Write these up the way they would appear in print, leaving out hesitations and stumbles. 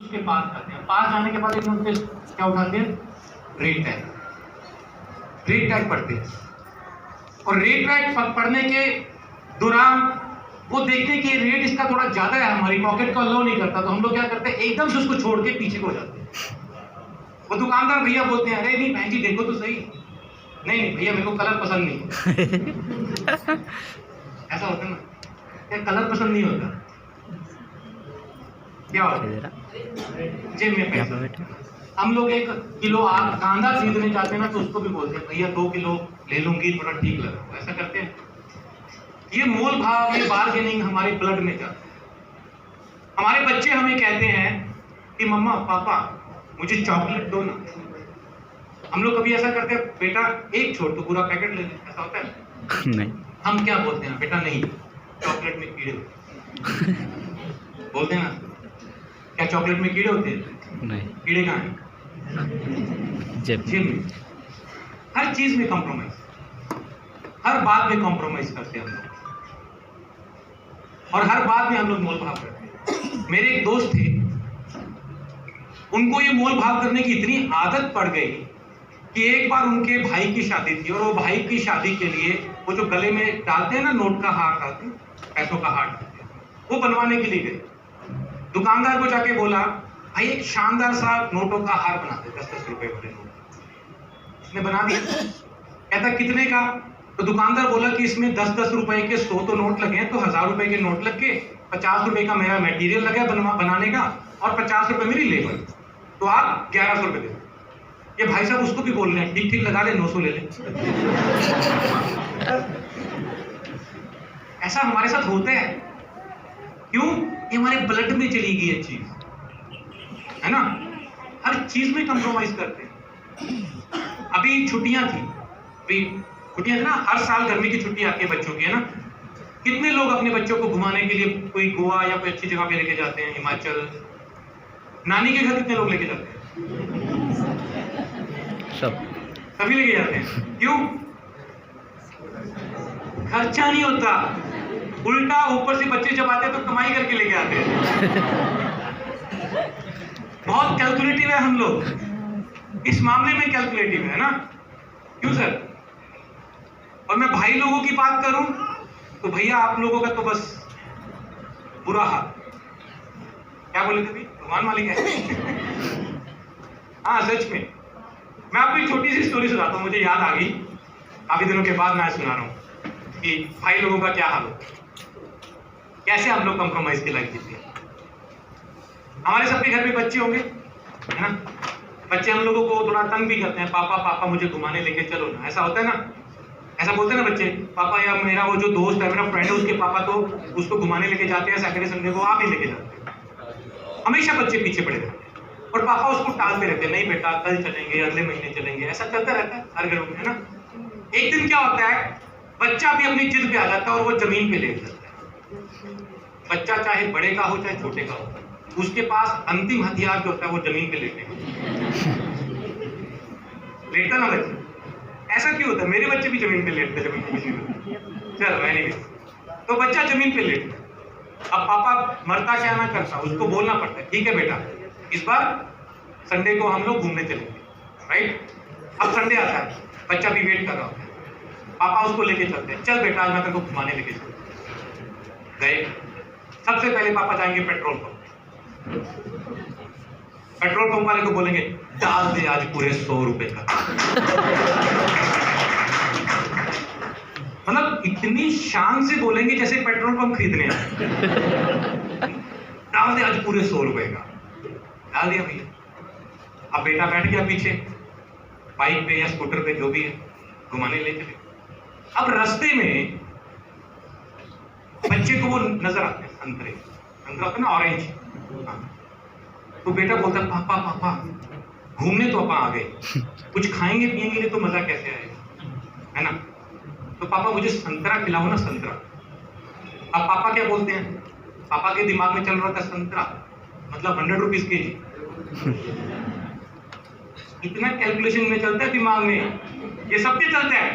के पास जाते हैं। पास जाने के बाद एक नोटिस क्या उठाते हैं, रेट टैग। रेट टैग पढ़ते हैं और रेट टैग पढ़ने के दौरान वो देखते हैं कि रेट इसका थोड़ा ज्यादा है, हमारी पॉकेट को अलाउ नहीं करता, तो हम लोग क्या करते हैं, एकदम से उसको छोड़ के पीछे को जाते हैं। वो दुकानदार भैया बोलते हैं, अरे नहीं बहन जी देखो तो सही, नहीं नहीं भैया मेरे को कलर पसंद नहीं। ऐसा होता है ना, क्या कलर पसंद नहीं होता, क्या होता है, जेब में पैसा। हम लोग 1 किलो कांदा खरीदने जाते हैं ना, तो उसको भी बोलते हैं भैया 2 किलो ले लूंगी, थोड़ा ठीक लगा, ऐसा करते हैं। ये मोल भाव, ये बार्गेनिंग हमारे ब्लड में जाता है। हमारे बच्चे हमें कहते हैं कि मम्मा पापा मुझे चॉकलेट दो ना। हम लोग कभी ऐसा करते हैं, बेटा एक छोड़ तो पूरा पैकेट ले ले, ऐसा होता है नहीं। हम क्या बोलते हैं, बेटा नहीं चॉकलेट में कीड़े होते हैं। बोलते हैं ना, क्या चॉकलेट में कीड़े होते हैं? नहीं। कीड़े कहाँ हैं? जेब में। हर चीज में कॉम्प्रोमाइज, हर बात में कॉम्प्रोमाइज करते हैं हम लोग, और हर बात में हम लोग मोल भाव करते हैं। मेरे एक दोस्त थे, उनको ये मोल भाव करने की इतनी आदत पड़ गई कि एक बार उनके भाई की शादी थी, और वो भाई की शादी के लिए वो जो गले में डालते हैं ना, नोट का हार डालते हैं, पैसों का हार डालते हैं, वो बनवाने के लिए गए। दुकानदार को जाके बोला, भाई एक शानदार सा नोटों का हार बना दे, 10-10 रुपए वाले नोट। उसने बना दिया। कहता कितने का? तो दुकानदार बोला कि इसमें 10-10 रुपए के 100 तो नोट लगे हैं, तो 1000 रुपए के नोट लग के 50 रुपए का मेरा मटेरियल लगा बनाने का, और 50 रुपए मेरी लेबर, तो आप 1100 रुपए दे। ये भाई साहब उसको भी बोल रहे हैं, ठीक ठीक लगा ले, 900 ले ले। ऐसा हमारे साथ होता है, क्यों? ये हमारे ब्लड में चली गई है चीज, है ना, हर चीज में कंप्रोमाइज करते हैं। अभी छुट्टियां थी, अभी छुट्टियां ना, हर साल गर्मी की छुट्टी आती है बच्चों की, है ना। कितने लोग अपने बच्चों को घुमाने के लिए कोई गोवा या कोई अच्छी जगह पे लेके जाते हैं, हिमाचल। नानी के घर कितने लोग लेके जाते हैं? सभी लेके जाते हैं। क्यों? खर्चा नहीं होता, उल्टा ऊपर से बच्चे जब आते हैं तो कमाई करके लेके आते हैं। बहुत कैलकुलेटिव है हम लोग, इस मामले में कैलकुलेटिव है ना। क्यों सर? और मैं भाई लोगों की बात करूं तो भैया आप लोगों का तो बस बुरा हाल। क्या बोले थे? भगवान मालिक है। हाँ सच में, मैं आपको एक छोटी सी स्टोरी सुनाता हूँ, मुझे याद आ गई, काफी दिनों के बाद मैं सुना रहा हूँ कि भाई लोगों का क्या हाल होता है, कैसे हम लोग कॉम्प्रोमाइज की लाइफ जीते हैं। हमारे सबके घर में बच्चे होंगे, है ना। बच्चे हम लोगों को थोड़ा तंग भी करते हैं, पापा पापा मुझे घुमाने लेके चलो ना, ऐसा होता है ना। ऐसा बोलते हैं ना बच्चे, पापा या मेरा वो जो दोस्त है, मेरा फ्रेंड है, उसके पापा तो उसको घुमाने लेके जाते हैं सैटरडे संडे को, आप ही लेके जाते हैं। हमेशा बच्चे पीछे पड़े रहते हैं और पापा उसको टालते रहते हैं, नहीं बेटा कल चलेंगे, अगले महीने चलेंगे, ऐसा चलता रहता है हर घरों में, है ना। एक दिन क्या होता है, बच्चा भी अपनी जिद पे आ जाता है और वो जमीन पे लेट जाता है। बच्चा चाहे बड़े का हो चाहे छोटे का हो, उसके पास अंतिम हथियार जो होता है वो जमीन पे लेटने का। लेटता ना बच्चा, ऐसा क्यों होता है? मेरे बच्चे भी जमीन पे लेटते जमीन पे। चलो मैंने भी, तो बच्चा जमीन पे लेटता। अब पापा मरता क्या ना करता, उसको बोलना पड़ता है, ठीक है बेटा इस बार संडे को हम लोग घूमने चलेंगे, राइट। अब संडे आता है, बच्चा भी वेट कर रहा होता है, पापा उसको लेके चलते हैं, चल बेटा आज मैं तेरे को घुमाने लेके चलता। गए, सबसे पहले पापा जाएंगे पेट्रोल पंप। पेट्रोल पंप वाले को बोलेंगे डाल दे आज पूरे 100 रुपए का। मतलब इतनी शान से बोलेंगे जैसे पेट्रोल पंप खरीदने आए। डाल दे आज पूरे 100 रुपए का। डाल दिया भैया। अब बेटा बैठ गया पीछे बाइक पे या स्कूटर पे, जो भी है, घुमाने ले चले। अब रास्ते में बच्चे को वो नजर आते हैं संतरे, संतरा होता है ना, ऑरेंज। तो बेटा बोलता है पापा पापा घूमने तो अपन आ गए, कुछ खाएंगे पिएंगे तो मजा कैसे आएगा, है ना। तो पापा मुझे संतरा खिलाओ ना, संतरा। अब पापा क्या बोलते हैं, पापा के दिमाग में चल रहा था संतरा मतलब 100 रुपीज केजी। इतना कैलकुलेशन में चलता है दिमाग में, ये सबके चलता है,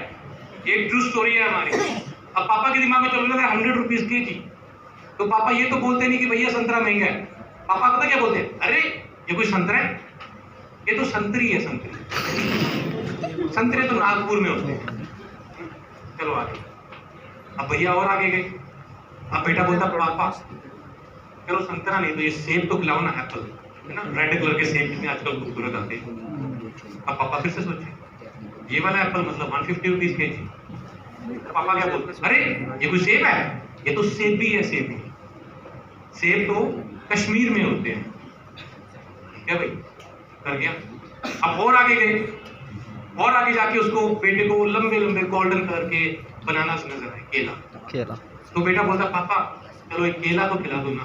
एक ट्रू स्टोरी है हमारी। अब पापा के दिमाग में चल रहा है 100 रुपीज केजी, तो पापा ये तो बोलते नहीं कि भैया संतरा महंगा है, पापा पता क्या बोलते हैं, अरे ये कोई संतरा है? ये तो संतरी है, संतरी। संतरे तो नागपुर में होते हैं। चलो आगे। अब भैया और आगे गए। अब बेटा बोलता पापा चलो संतरा नहीं तो ये सेब तो खिलाओ ना, एप्पल है ना, रेड कलर के सेब कितने आजकल खूबसूरत आते हैं। अब पापा फिर से सोचे ये वाला एप्पल मतलब 150 रुपीज के जी। पापा क्या बोलते, अरे ये कोई सेब है? ये तो सेब भी है, सेब भी। सेब तो कश्मीर में होते हैं। क्या भाई कर गया। अब और आगे गए, और आगे जाके उसको बेटे को लंबे लंबे गोल्डन कलर के बनाना नजर आए, केला। तो बेटा बोलता पापा चलो एक केला तो खिला दो ना।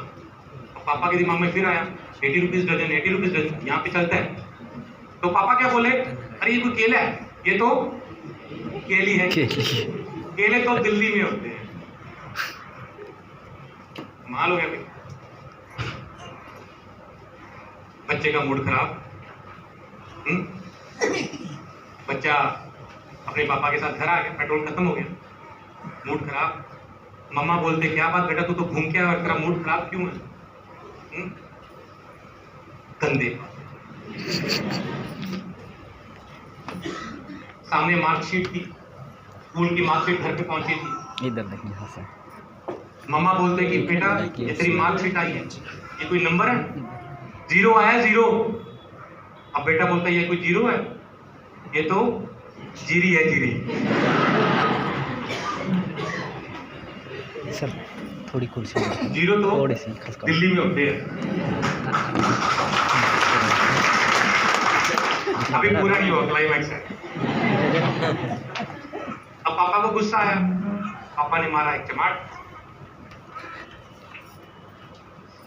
पापा के दिमाग में फिर आया 80 रुपीज डजन, 80 रुपीज डजन, यहाँ पे चलता है। तो पापा क्या बोले, अरे ये कोई केला है? ये तो केली है। केले तो दिल्ली में होते हैं। माल हो गया भाई। बच्चे का मूड खराब। बच्चा अपने पापा के साथ घर आ गया, पेट्रोल खत्म हो गया, मूड खराब। मम्मा बोलते क्या बात बेटा तू तो घूम के आया और तेरा मूड खराब क्यों है? गंदे। सामने मार्कशीट थी, स्कूल की मार्कशीट घर पे पहुंची थी। इधर देखिए यहाँ से मम्मा बोलते कि बेटा ये तेरी मार्कशीट आई है, ये कोई नंबर है? 0 आया, 0। अब बेटा बोलता है ये कोई 0 है? ये तो जीरी है, जीरी। सर थोड़ी कुर्सी 0 तो थोड़ी सी दिल्ली में होते हैं। अभी पूरा नहीं हुआ, क्लाइमैक्स है। अब पापा को गुस्सा आया, पापा ने मारा एक चमाट।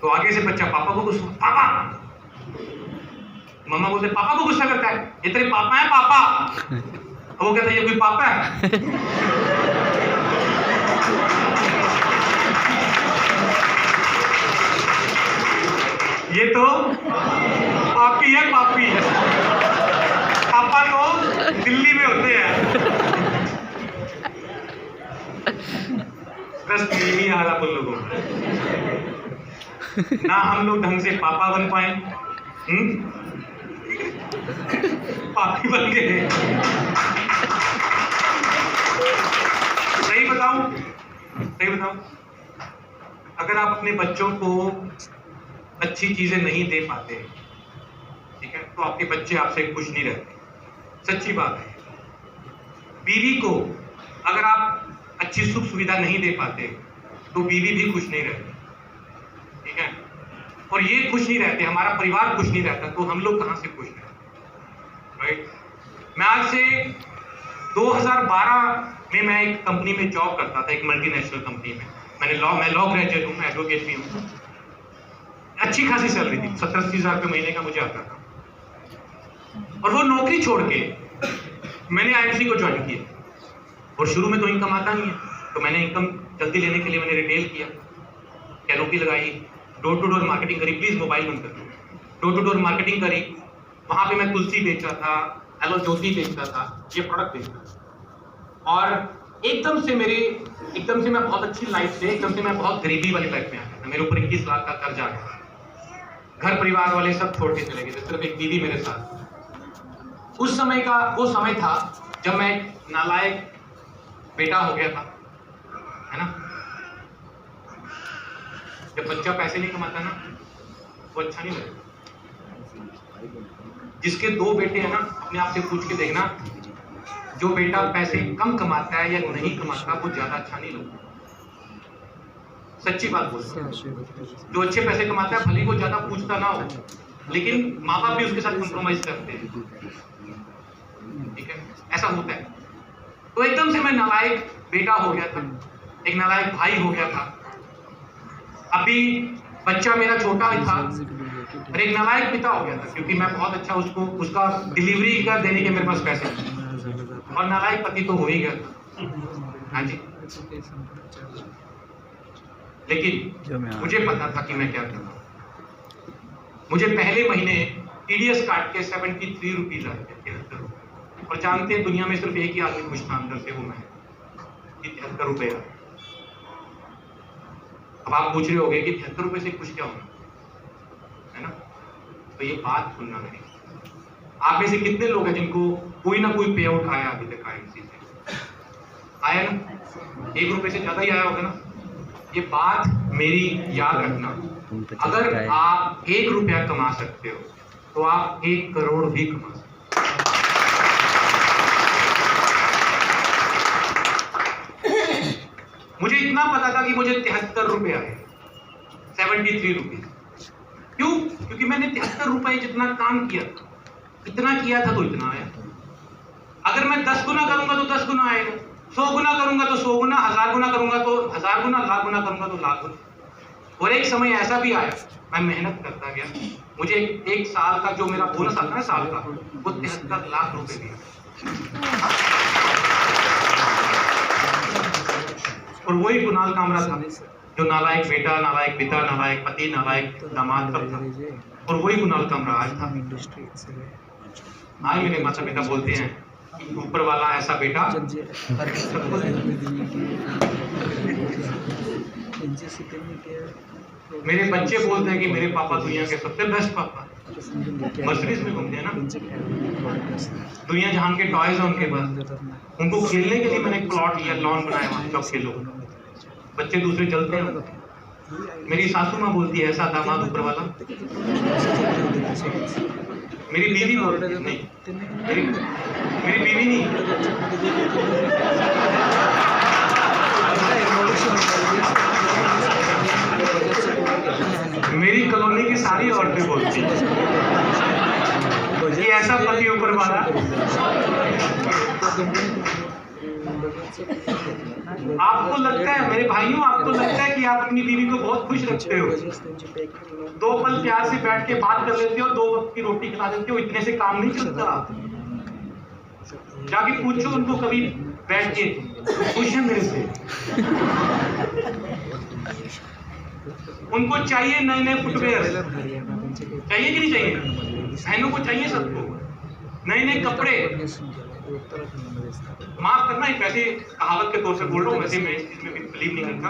तो आगे से बच्चा पापा को गुस्सा, पापा। मम्मा बोलते पापा को गुस्सा करता है, ये तेरे पापा है पापा। वो कहता है ये कोई पापा है? ये तो पापी है, पापी है। पापा तो दिल्ली में होते हैं। बस यही हाल है उन लोगों का। ना हम लोग ढंग से पापा बन पाए, पापी बन गए। सही बताऊं, अगर आप अपने बच्चों को अच्छी चीजें नहीं दे पाते, ठीक है, तो आपके बच्चे आपसे खुश नहीं रहते। सच्ची बात है। बीवी को अगर आप अच्छी सुख सुविधा नहीं दे पाते तो बीवी भी खुश नहीं रहती, ठीक है। और ये खुश नहीं रहते, हमारा परिवार खुश नहीं रहता, तो हम लोग कहां से खुश रहते, राइट। मैं आज से 2012 में मैं एक कंपनी में जॉब करता था, एक मल्टीनेशनल कंपनी में। मैं लॉ ग्रेजुएट हूँ, मैं एडवोकेट भी हूँ। अच्छी खासी सैलरी थी, 70-80 हजार रुपये महीने का मुझे आता था। और वो नौकरी छोड़ के मैंने IMC को ज्वाइन किया। और शुरू में तो इनकम आता नहीं है, तो मैंने इनकम जल्दी लेने के लिए मैंने रिटेल किया, कैनोपी लगाई, डोर टू डोर मार्केटिंग करी। प्लीज मोबाइल बंद कर दो। डोर टू डोर मार्केटिंग करी। वहां पे मैं तुलसी बेचता था, हेलो ज्योति बेचता था, ये प्रोडक्ट बेचता था। और एकदम से मैं बहुत अच्छी लाइफ से एकदम से मैं बहुत गरीबी वाली लाइफ में आ गया था। मेरे ऊपर 21 लाख का कर्जा आ गया। घर परिवार वाले सब छोड़ के चले गए, सिर्फ एक दीदी मेरे साथ। उस समय का वो समय था जब मैं नालायक बेटा हो गया था, है ना। जब बच्चा पैसे नहीं कमाता ना, वो अच्छा नहीं लगता। जिसके 2 बेटे हैं ना, अपने आप से पूछ के देखना, जो बेटा पैसे कम कमाता है या नहीं कमाता वो ज्यादा अच्छा नहीं लगता। सच्ची बात बोल, जो अच्छे पैसे कमाता है भले को ज्यादा पूछता ना हो, लेकिन माँ बाप भी उसके साथ कॉम्प्रोमाइज करते हैं, ठीक है, ऐसा होता है। तो एकदम से मैं नालायक बेटा हो गया था, एक नालायक भाई हो गया था। अभी बच्चा मेरा छोटा ही था और एक नालायक पिता हो गया था, क्योंकि मैं बहुत अच्छा उसका डिलीवरी कर देने के मेरे पास पैसे थे। और नालायक पति तो हो ही गया था, हाँ जी। लेकिन मुझे पता था कि मैं क्या कर रहा हूँ। मुझे पहले महीने TDS काट के 73 रुपीज आए थे, 73 रुपये। और जानते हैं दुनिया में सिर्फ एक ही आदमी खुश था अंदर से, वो मैं, 73 रुपये। अब आप पूछ रहे होगे कि 73 रुपये से खुश क्या होना, है ना। तो ये बात सुनना मेरी। आप में से कितने लोग हैं जिनको कोई ना कोई पे आउट आया अभी तक IMC से? आया ना? 1 रुपये से ज्यादा ही आया होगा ना? ये बात मेरी याद रखना, अगर आप 1 रुपया कमा सकते हो तो आप 1 करोड़ भी कमा सकते हो। मुझे इतना पता था कि मुझे 73 रुपये आए, 73 रुपीज। क्यों? क्योंकि मैंने 73 रुपए जितना काम किया था, इतना किया था तो इतना आया। अगर मैं 10 गुना करूंगा तो 10 गुना आएगा, 100 गुना करूंगा तो 100 गुना, 1000 गुना करूंगा तो 1000 गुना, लाख गुना करूंगा तो लाख गुना। और एक समय ऐसा भी आया, मैं मेहनत करता गया, मुझे एक साल का जो मेरा बोनस आता है साल का, वो 73 लाख रुपए दिया। और वही कुणाल कामरा था जो नालायक बेटा, नालायक पिता, नालायक पति, नालायक दामाद सब था। और वही कुणाल कामरा आज था। आज मेरे माता पिता बोलते हैं कि ऊपर वाला ऐसा बेटा मेरे बच्चे बोलते हैं कि मेरे पापा दुनिया के सबसे बेस्ट पापा। मर्सिडीज में घूमते हैं ना, दुनिया जहान के टॉयज हैं उनके पास, उनको खेलने के लिए मैंने एक प्लॉट या लॉन बनाया, वहां सब खेलो, बच्चे दूसरे चलते हैं। मेरी सासू माँ बोलती है ऐसा दामाद ऊपर वाला। मेरी बीवी बोलती है, नहीं मेरी बीवी नहीं, मेरी कॉलोनी की सारी औरतें बोलती हैं कि ऐसा पति ऊपर वाला। आपको लगता है मेरे भाइयों, आपको लगता है कि आप अपनी बीवी को बहुत खुश रखते हो, 2 पल प्यार से बैठ के बात कर लेते हो, 2 वक्त की रोटी खिला देते हो, इतने से काम नहीं चलता। जाके पूछो उनको कभी बैठ के, खुश है मेरे से? उनको चाहिए नए नए फुटवेयर, चाहिए कि नहीं चाहिए? बहनों को चाहिए, सबको नए नए कपड़े। माफ करना, एक वैसे कहावत के तौर से बोल रहा हूँ, वैसे मैं इस चीज में भी बिलीव नहीं करता।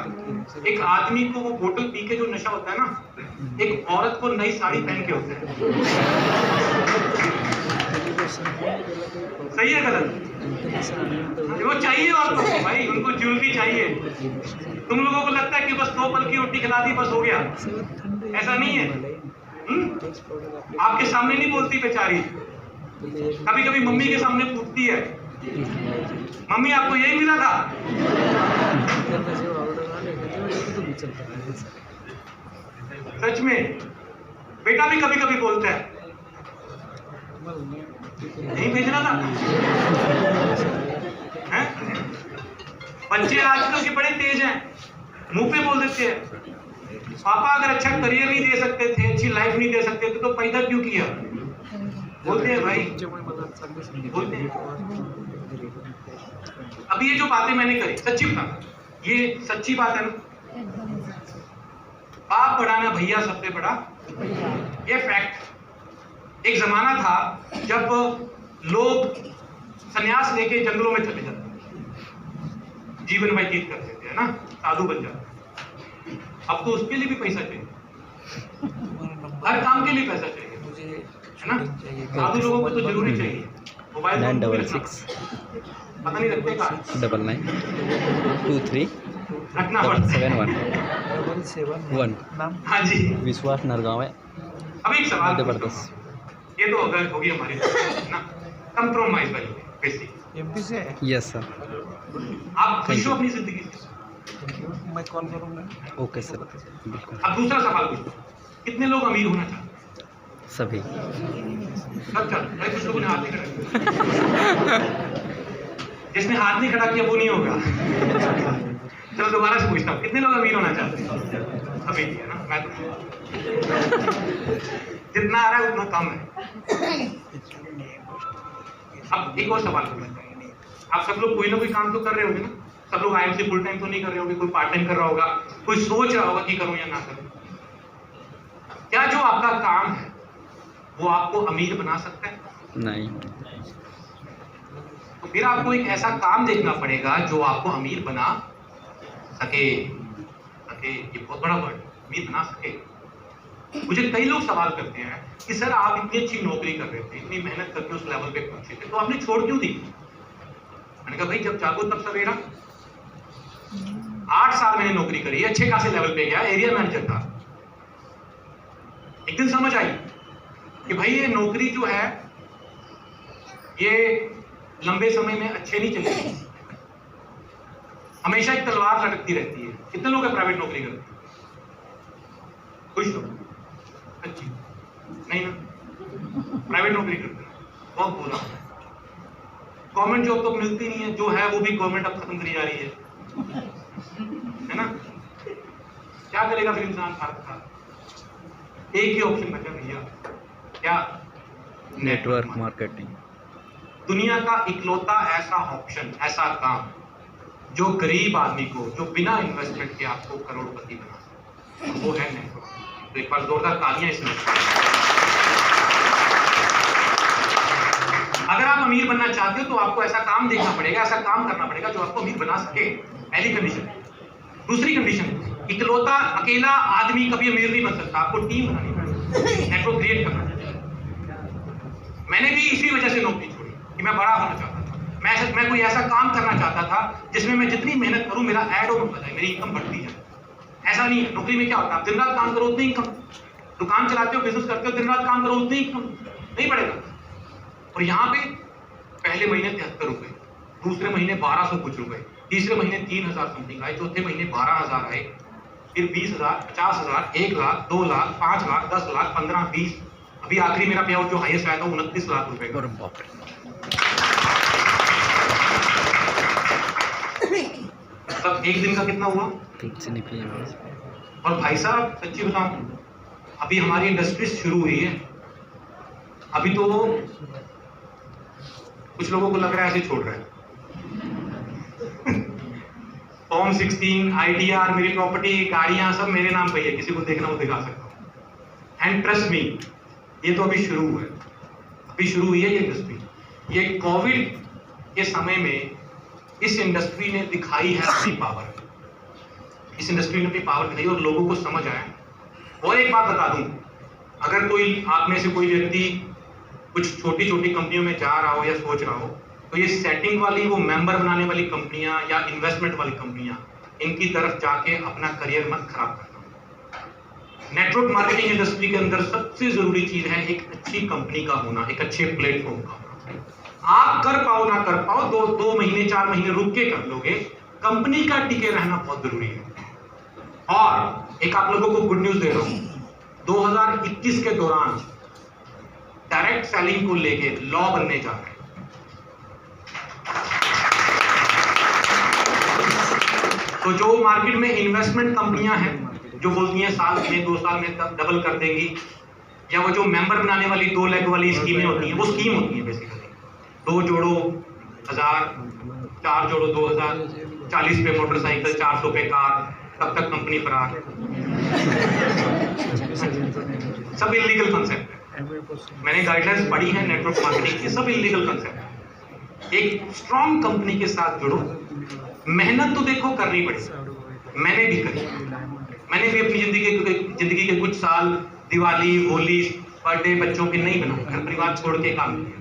एक आदमी को वो बोतल पी के जो नशा होता है ना, एक औरत को नई साड़ी पहन के होता है। सही है गलत? वो चाहिए औरतों को भाई, उनको ज्वेलरी चाहिए। तुम लोगों को लगता है कि बस 2 पल की रोटी खिला दी बस हो गया, ऐसा नहीं है। आपके सामने नहीं बोलती बेचारी, कभी कभी मम्मी के सामने पूछती है, मम्मी आपको यही मिला था? सच में बेटा भी कभी कभी बोलता है, नहीं भेजना था। हैं? बच्चे आजकल के बड़े तेज हैं, मुंह पे बोल देते हैं, पापा अगर अच्छा करियर नहीं दे सकते थे, अच्छी लाइफ नहीं दे सकते थे तो पैदा क्यों किया? बोलते हैं भाई, बोलते हैं। अब ये जो बातें मैंने करी, सच्ची बात, ये सच्ची बात है ना। बाप बड़ा ना भैया सबसे बड़ा, ये फैक्ट। एक जमाना था जब लोग सन्यास लेके जंगलों में चले जाते, जीवन व्यतीत करते थे, है ना, साधु बन जाते। अब तो उसके लिए भी पैसा चाहिए, हर काम के लिए पैसा चाहिए, है ना। साधु लोगों को तो जरूरी चाहिए। मोबाइल 966 पता नहीं रखते का 9923 रखना पड़ता है। 711 हाँ जी। विश्वास नरगांव है। अब एक सवाल मध्य पूछता प्रदेश। हूँ। ये तो अगर होगी हमारी ना कंप्रोमाइज वाली बेसिक। एमपी से है? Yes sir. आप खुश हो अपनी जिंदगी से? मैं कॉल करूँगा। ओके सर, बिल्कुल। अब दूसरा सवाल पूछता हूँ, कितने लोग अमीर होना चाहते हैं? सभी। सब चल, भाई कुछ लोगों ने हाथ नहीं खड़ा किया। जिसने हाथ नहीं खड़ा किया वो नहीं होगा। चलो दोबारा से पूछता हूँ, कितने लोग अमीर होना चाहते हैं? सभी, है ना। मैं जितना आ रहा है उतना कम है। अब एक और सवाल पूछता हूँ, आप सब लोग कोई ना कोई काम तो कर रहे होंगे ना? सब लोग IMC फुल टाइम तो नहीं कर रहे होंगे, कोई पार्ट टाइम कर रहा होगा, कोई सोच रहा होगा कि करूं या ना करूं। क्या जो आपका काम है वो आपको अमीर बना सकता है? नहीं। तो फिर आपको एक ऐसा काम देखना पड़ेगा जो आपको अमीर बना सके। ये बहुत बड़ा वर्ड, अमीर बना सके। मुझे कई लोग सवाल करते हैं कि सर आप इतनी अच्छी नौकरी कर रहे थे, इतनी मेहनत करके उस लेवल पे पहुंचे थे, तो आपने छोड़ क्यों दी? मैंने कहा भाई जब जागो तब सवेरा। 8 साल मैंने नौकरी करी, अच्छे खासे लेवल पे गया, एरिया मैनेजर था। एक दिन समझ आई कि भाई ये नौकरी जो है ये लंबे समय में अच्छे नहीं चलेगी, हमेशा एक तलवार लटकती रहती है। कितने लोग प्राइवेट नौकरी करते हैं? कुछ लोग अच्छी नहीं ना, प्राइवेट नौकरी करते हैं, बहुत बुरा है। गवर्नमेंट जॉब तो मिलती नहीं है, जो है वो भी गवर्नमेंट अब खत्म करी जा रही है ना। क्या करेगा फिर इंसान भारत का? एक ही ऑप्शन बचा भैया, क्या? Network marketing. दुनिया का इकलौता ऐसा ऑप्शन, ऐसा काम जो गरीब आदमी को, जो बिना इन्वेस्टमेंट के आपको करोड़पति बना सकता, वो है नेटवर्क। तो एक बार जोरदार तालियां इसमें। अगर आप अमीर बनना चाहते हो तो आपको ऐसा काम देखना पड़ेगा, ऐसा काम करना पड़ेगा जो आपको अमीर बना सके, पहली कंडीशन। दूसरी कंडीशन, इकलौता अकेला आदमी कभी अमीर नहीं बन सकता, आपको टीम बनानी पड़ेगी, नेटवर्क क्रिएट करना पड़ेगा। मैंने भी इसी वजह से नौकरी छोड़ी कि मैं बड़ा होना चाहता था, मैं कोई ऐसा काम करना चाहता था जिसमें मैं जितनी मेहनत करूं मेरा ऐड और बजाए, मेरी इनकम बढ़ती जाए। ऐसा नहीं है, नौकरी में क्या होता है, आप दिन रात काम करो उतनी इनकम, दुकान चलाते हो, बिजनेस करते हो, दिन रात काम करो उतनी इनकम नहीं बढ़ेगा। और यहाँ पे पहले महीने 73 रुपए, दूसरे महीने 1200 कुछ रुपए, तीसरे महीने 3000 समथिंग आए, चौथे महीने 12000 आए, फिर 20,000, 50,000, 1 लाख, 2 लाख, 5 लाख, 10 लाख, 15, 20, अभी आखिरी मेरा पे आउट जो हाईएस्ट आया था 29 लाख रुपए का। तब एक दिन का कितना हुआ? और भाई साहब सच्ची बताऊं, अभी हमारी इंडस्ट्री शुरू हुई है, अभी तो कुछ लोगों को लग रहा है ऐसे छोड़ रहे हैं। फॉर्म 16, ITR, मेरी प्रॉपर्टी, गाड़ियां सब मेरे नाम पे है, किसी को देखना वो दिखा सकता हूं। एंड ट्रस्ट मी, ये तो अभी शुरू हुआ है, अभी शुरू हुई है ये इंडस्ट्री। ये कोविड के समय में इस इंडस्ट्री ने दिखाई है अपनी पावर, इस इंडस्ट्री ने अपनी पावर दिखाई और लोगों को समझ आया। और एक बात बता दूं, अगर कोई आप में से कोई व्यक्ति कुछ छोटी छोटी कंपनियों में जा रहा हो या सोच रहा हो, तो ये सेटिंग वाली, वो मेंबर बनाने वाली कंपनियां या इन्वेस्टमेंट वाली कंपनियां, इनकी तरफ जाके अपना करियर मत खराब करना। नेटवर्क मार्केटिंग इंडस्ट्री के अंदर सबसे जरूरी चीज है एक अच्छी कंपनी का होना, एक अच्छे प्लेटफॉर्म का होना। आप कर पाओ ना कर पाओ, 2 महीने 4 महीने रुक के कर लोगे, कंपनी का टिके रहना बहुत जरूरी है। और एक आप लोगों को गुड न्यूज दे रहा हूं, 2021 के दौरान डायरेक्ट सेलिंग को लेके लॉ बनने जा रहे हैं। तो जो मार्केट में इन्वेस्टमेंट कंपनियां हैं जो बोलती हैं साल में 2 साल में डबल कर देंगी, या वो जो मेंबर बनाने वाली 2 लाख वाली स्कीमें होती हैं, वो स्कीम होती है बेसिकली 2 जोड़ो 1000, 4 जोड़ो 2000, 40 पे मोटरसाइकिल, 400 पे कार, तब तक कंपनी पर आ सब इलीगल कंसेप्ट है। मैंने गाइडलाइंस पढ़ी है नेटवर्क मार्केटिंग की, सब इलीगल कंसेप्ट है। एक स्ट्रॉन्ग कंपनी के साथ जुड़ो, मेहनत तो देखो करनी पड़ेगी, मैंने भी करी, मैंने भी अपनी जिंदगी के कुछ साल दिवाली, होली, बर्थडे बच्चों के नहीं बनाए, घर परिवार छोड़ के काम किया।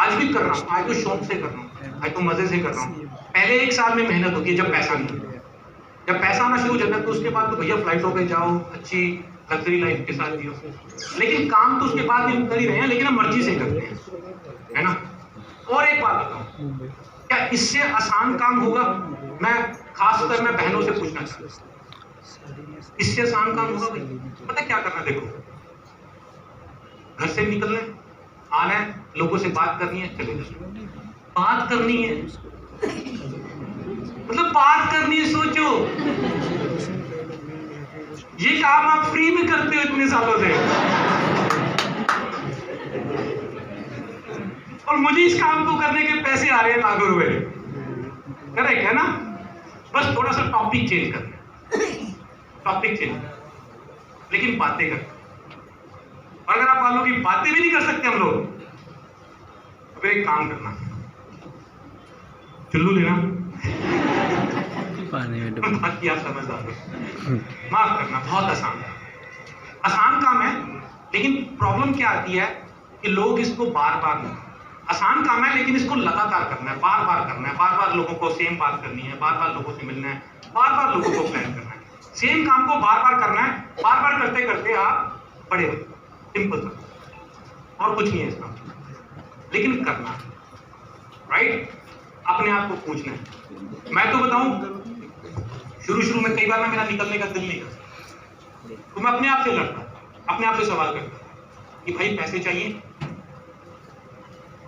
आज भी कर रहा हूँ, आज तो शौक से कर रहा हूँ, आज तो मजे से कर रहा हूँ। पहले 1 साल में मेहनत होती है जब पैसा नहीं होता, जब पैसा आना शुरू हो जाता है तो उसके बाद तो भैया फ्लाइटों पे जाओ, अच्छी लग्जरी लाइफ के साथ जियो। लेकिन काम तो उसके बाद भी हम कर ही रहे हैं, लेकिन हम मर्जी से करते हैं, है ना। और एक बात बताऊं, क्या इससे आसान काम होगा? मैं खासकर मैं बहनों से पूछना चाहता हूं, इससे आसान काम होगा भाई? पता क्या करना, देखो घर से निकलना है, आना है, लोगों से बात करनी है, चलो बात करनी है, मतलब बात करनी है। सोचो ये काम आप फ्री में करते हो इतने सालों से, और मुझे इस काम को करने के पैसे आ रहे हैं लाखों रुपए। करेक्ट है ना? बस थोड़ा सा टॉपिक चेंज करना, टॉपिक चेंज, लेकिन बातें करना। और अगर आप मान लो कि बातें भी नहीं कर सकते हम लोग, तो फिर एक काम करना, चुल्लू लेना, बाकी आप समझदार हो, माफ करना, बहुत आसान है। आसान काम है, लेकिन प्रॉब्लम क्या आती है कि लोग इसको बार बार नहीं, आसान काम है लेकिन इसको लगातार करना है, बार बार करना है, बार बार लोगों को सेम बात करनी है, बार बार लोगों से मिलना है, बार बार लोगों को प्लान करना है, सेम काम को बार बार करना है, बार बार करते करते आप बड़े हो, सिंपल सा, और कुछ नहीं है इसका, लेकिन करना है, राइट? अपने आप को पूछना है। मैं तो बताऊं, शुरू में कई बार ना मेरा निकलने का दिल नहीं करता, तो मैं अपने आप से लड़ता, अपने आप से सवाल करता कि भाई पैसे चाहिए,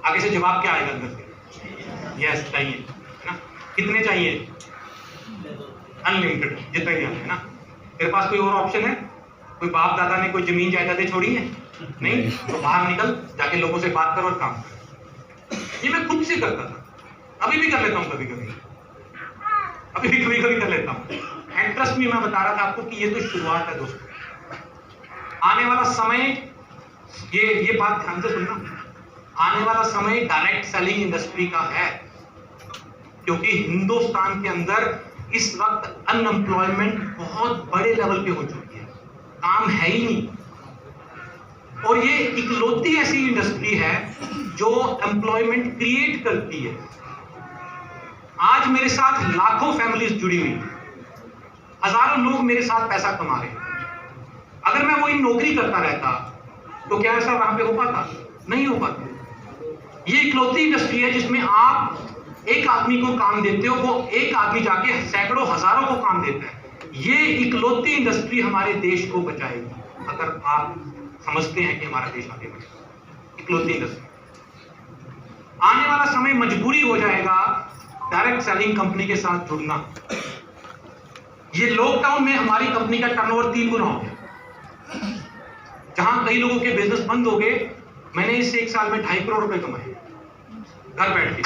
आगे से जवाब क्या आएगा अंदर से, यस चाहिए, है ना? कितने चाहिए? अनलिमिटेड, जितना ही है ना? तेरे पास कोई और ऑप्शन है? कोई बाप दादा ने कोई जमीन जायदादें छोड़ी है? नहीं, तो बाहर निकल, जाके लोगों से बात कर और काम कर। ये मैं खुद से करता था, अभी भी कर लेता हूँ, कभी कभी कर लेता हूँ। एंड ट्रस्ट मी, मैं बता रहा था आपको कि ये तो शुरुआत है दोस्तों। आने वाला समय, ये बात ध्यान से सुनना, आने वाला समय डायरेक्ट सेलिंग इंडस्ट्री का है, क्योंकि हिंदुस्तान के अंदर इस वक्त अनएम्प्लॉयमेंट बहुत बड़े लेवल पे हो चुकी है, काम है ही नहीं, और ये इकलौती ऐसी इंडस्ट्री है जो एम्प्लॉयमेंट क्रिएट करती है। आज मेरे साथ लाखों फैमिलीज जुड़ी हुई हैं, हजारों लोग मेरे साथ पैसा कमा रहे हैं। अगर मैं वही नौकरी करता रहता तो क्या ऐसा वहां पे हो पाता? नहीं हो पाता। ये इकलौती इंडस्ट्री है जिसमें आप एक आदमी को काम देते हो, वो एक आदमी जाके सैकड़ों हजारों को काम देता है। ये इकलौती इंडस्ट्री हमारे देश को बचाएगी, अगर आप समझते हैं कि हमारा देश आगे बढ़ेगा। इकलौती इंडस्ट्री, आने वाला समय मजबूरी हो जाएगा डायरेक्ट सेलिंग कंपनी के साथ जुड़ना। ये लॉकडाउन में हमारी कंपनी का टर्नओवर 3 गुना हो गया। जहां कई लोगों के बिजनेस बंद हो गए, मैंने इस 1 साल में 2.5 करोड़ रुपए कमाए घर बैठ के।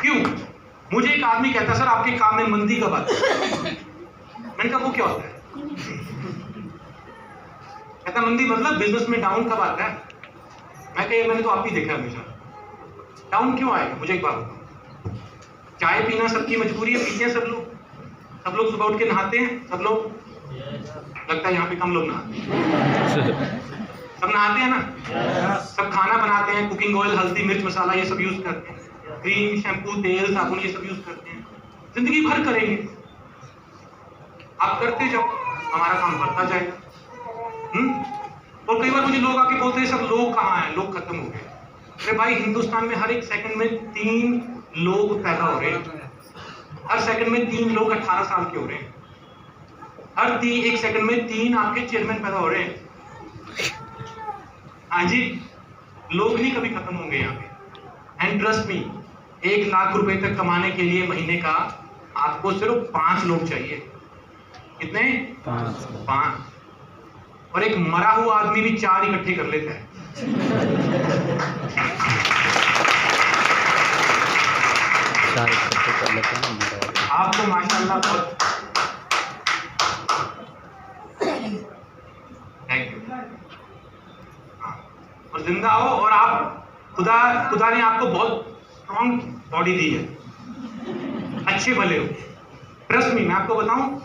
क्यों? मुझे एक आदमी कहता, सर आपके काम में मंदी कब आती है? मैंने कहा वो क्या होता है? कहता मंदी मतलब बिजनेस में डाउन कब आता है? मैं कहा मैंने तो आप ही देखा हमेशा। डाउन क्यों आएगा? मुझे एक बात बताओ, चाय पीना सबकी मजबूरी है, पीते हैं सब लोग सुबह उठ के नहाते हैं, सब लोग, लगता है यहाँ पे कम लोग नहाते हैं, सब नहाते हैं ना, सब खाना बनाते हैं, कुकिंग ऑयल, हल्दी, मिर्च, मसाला ये सब यूज करते हैं, क्रीम, शैम्पू, तेल, साबुन ये सब यूज करते हैं, जिंदगी भर करेंगे। आप करते जाओ, हमारा काम बढ़ता जाएगा। और कई बार मुझे लोग आके बोलते हैं, सब लोग कहाँ हैं, लोग खत्म हो गए। अरे भाई, हिंदुस्तान में हर एक सेकंड में 3 लोग पैदा हो रहे हैं, हर सेकंड में 3 लोग 18 साल के हो रहे हैं, हर 1 सेकंड में 3 आपके चेयरमैन पैदा हो रहे हैं। हाँ जी, लोग नहीं कभी खत्म होंगे यहाँ पे। एंड ट्रस्ट मी, 1 लाख रुपए तक कमाने के लिए महीने का आपको सिर्फ 5 लोग चाहिए। कितने? 5। और एक मरा हुआ आदमी भी 4 इकट्ठे कर लेता है। आप तो माशाल्लाह बहुत, थैंक यू। और जिंदा हो, और आप खुदा ने आपको बहुत स्ट्रॉन्ग बॉडी दी है, अच्छे भले हो। ट्रस्ट मी, मैं आपको बताऊं,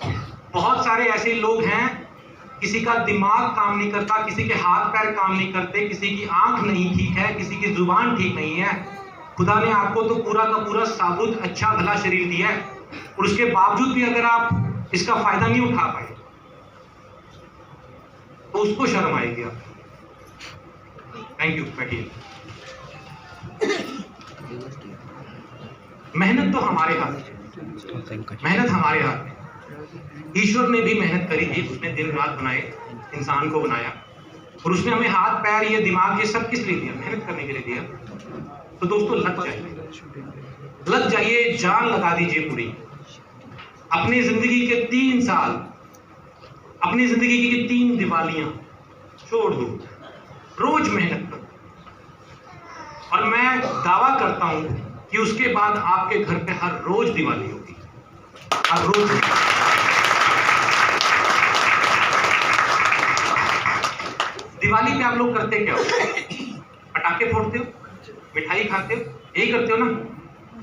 बहुत सारे ऐसे लोग हैं, किसी का दिमाग काम नहीं करता, किसी के हाथ पैर काम नहीं करते, किसी की आंख नहीं ठीक है, किसी की जुबान ठीक नहीं है। खुदा ने आपको तो पूरा का पूरा साबुत अच्छा भला शरीर दिया है, और उसके बावजूद भी अगर आप इसका फायदा नहीं उठा पाए तो उसको शर्म आएगी आप। Thank you. बैठिए। मेहनत तो हमारे हाथ में, मेहनत हमारे हाथ में। ईश्वर ने भी मेहनत करी थी, उसने दिन रात बनाए, इंसान को बनाया, और उसने हमें हाथ पैर ये दिमाग ये सब किस लिए दिया? मेहनत करने के लिए दिया। तो दोस्तों लग जाइए, जान लगा दीजिए पूरी। अपनी जिंदगी के 3 साल, अपनी जिंदगी की 3 दिवालियां छोड़ दो, रोज मेहनत करो, और मैं दावा करता हूं कि उसके बाद आपके घर पे हर रोज दिवाली होगी, हर रोज। दिवाली पे आप लोग करते क्या हो? पटाखे फोड़ते हो, मिठाई खाते हो, यही करते हो ना?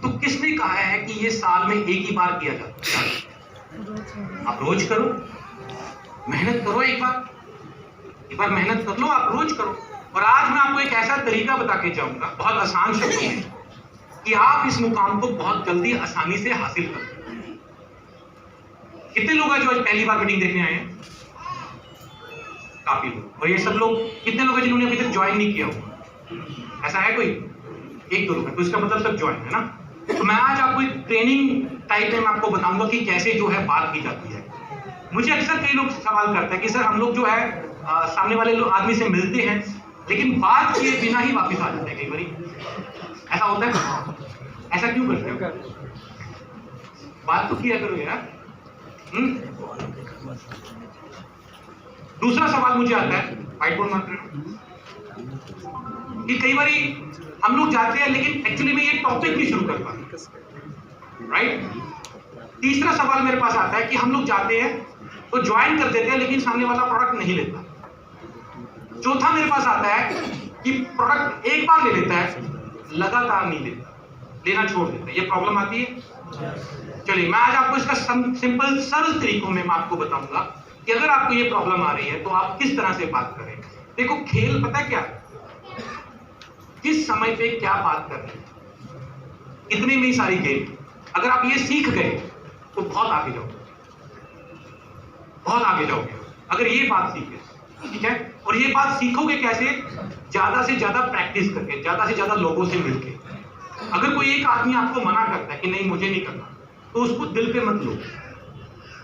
तो किसने कहा है कि ये साल में एक ही बार किया जाता है? आप रोज करो, मेहनत करो, एक बार मेहनत कर लो, आप रोज करो। और आज मैं आपको एक ऐसा तरीका बता के जाऊंगा बहुत आसान शब्दों में कि आप इस मुकाम को बहुत जल्दी आसानी से हासिल कर सकते हैं। कितने लोग हैं जो आज पहली बार मीटिंग देखने आए हैं? काफी लोग। और ये सब लोग कितने लोग हैं जिन्होंने अभी तक ज्वाइन नहीं किया हुआ? ऐसा है कोई? एक दो लोग हैं, तो इसका मतलब सब ज्वाइन है ना। तो मैं आज आपको एक ट्रेनिंग टाइप में आपको बताऊंगा कि कैसे जो है बात की जाती है। मुझे अक्सर कई लोग सवाल करते हैं कि सर हम लोग जो है सामने वाले लोग आदमी से मिलते हैं लेकिन बात किए बिना ही वापस आ जाते हैं। कई बार ऐसा होता है, ऐसा क्यों करते हो? बात तो किया करो यार। दूसरा सवाल मुझे आता है, व्हाइट बोर्ड मार्कर, कि कई बार हम लोग जाते हैं लेकिन एक्चुअली में ये टॉपिक नहीं शुरू कर पाते, राइट? तीसरा सवाल मेरे पास आता है कि हम लोग जाते हैं तो ज्वाइन कर देते हैं लेकिन सामने वाला प्रोडक्ट नहीं लेता। चौथा मेरे पास आता है कि प्रोडक्ट एक बार ले लेता है, लगातार नहीं लेता, लेना छोड़ देता है। ये प्रॉब्लम आती है। चलिए मैं आज आपको इसका सिंपल सरल तरीकों में मैं आपको बताऊंगा कि अगर आपको ये प्रॉब्लम आ रही है तो आप किस तरह से बात करें। देखो खेल पता क्या, किस समय पे क्या बात कर रहे हैं, इतने में ही सारी गेम। अगर आप ये सीख गए तो बहुत आगे जाओगे, बहुत आगे जाओगे अगर ये बात सीखे, ठीक है? और ये बात सीखोगे कैसे? ज्यादा से ज्यादा प्रैक्टिस करके, ज्यादा से ज्यादा लोगों से मिलके। अगर कोई एक आदमी आपको मना करता है कि नहीं मुझे नहीं करना, तो उसको दिल पे मत लो,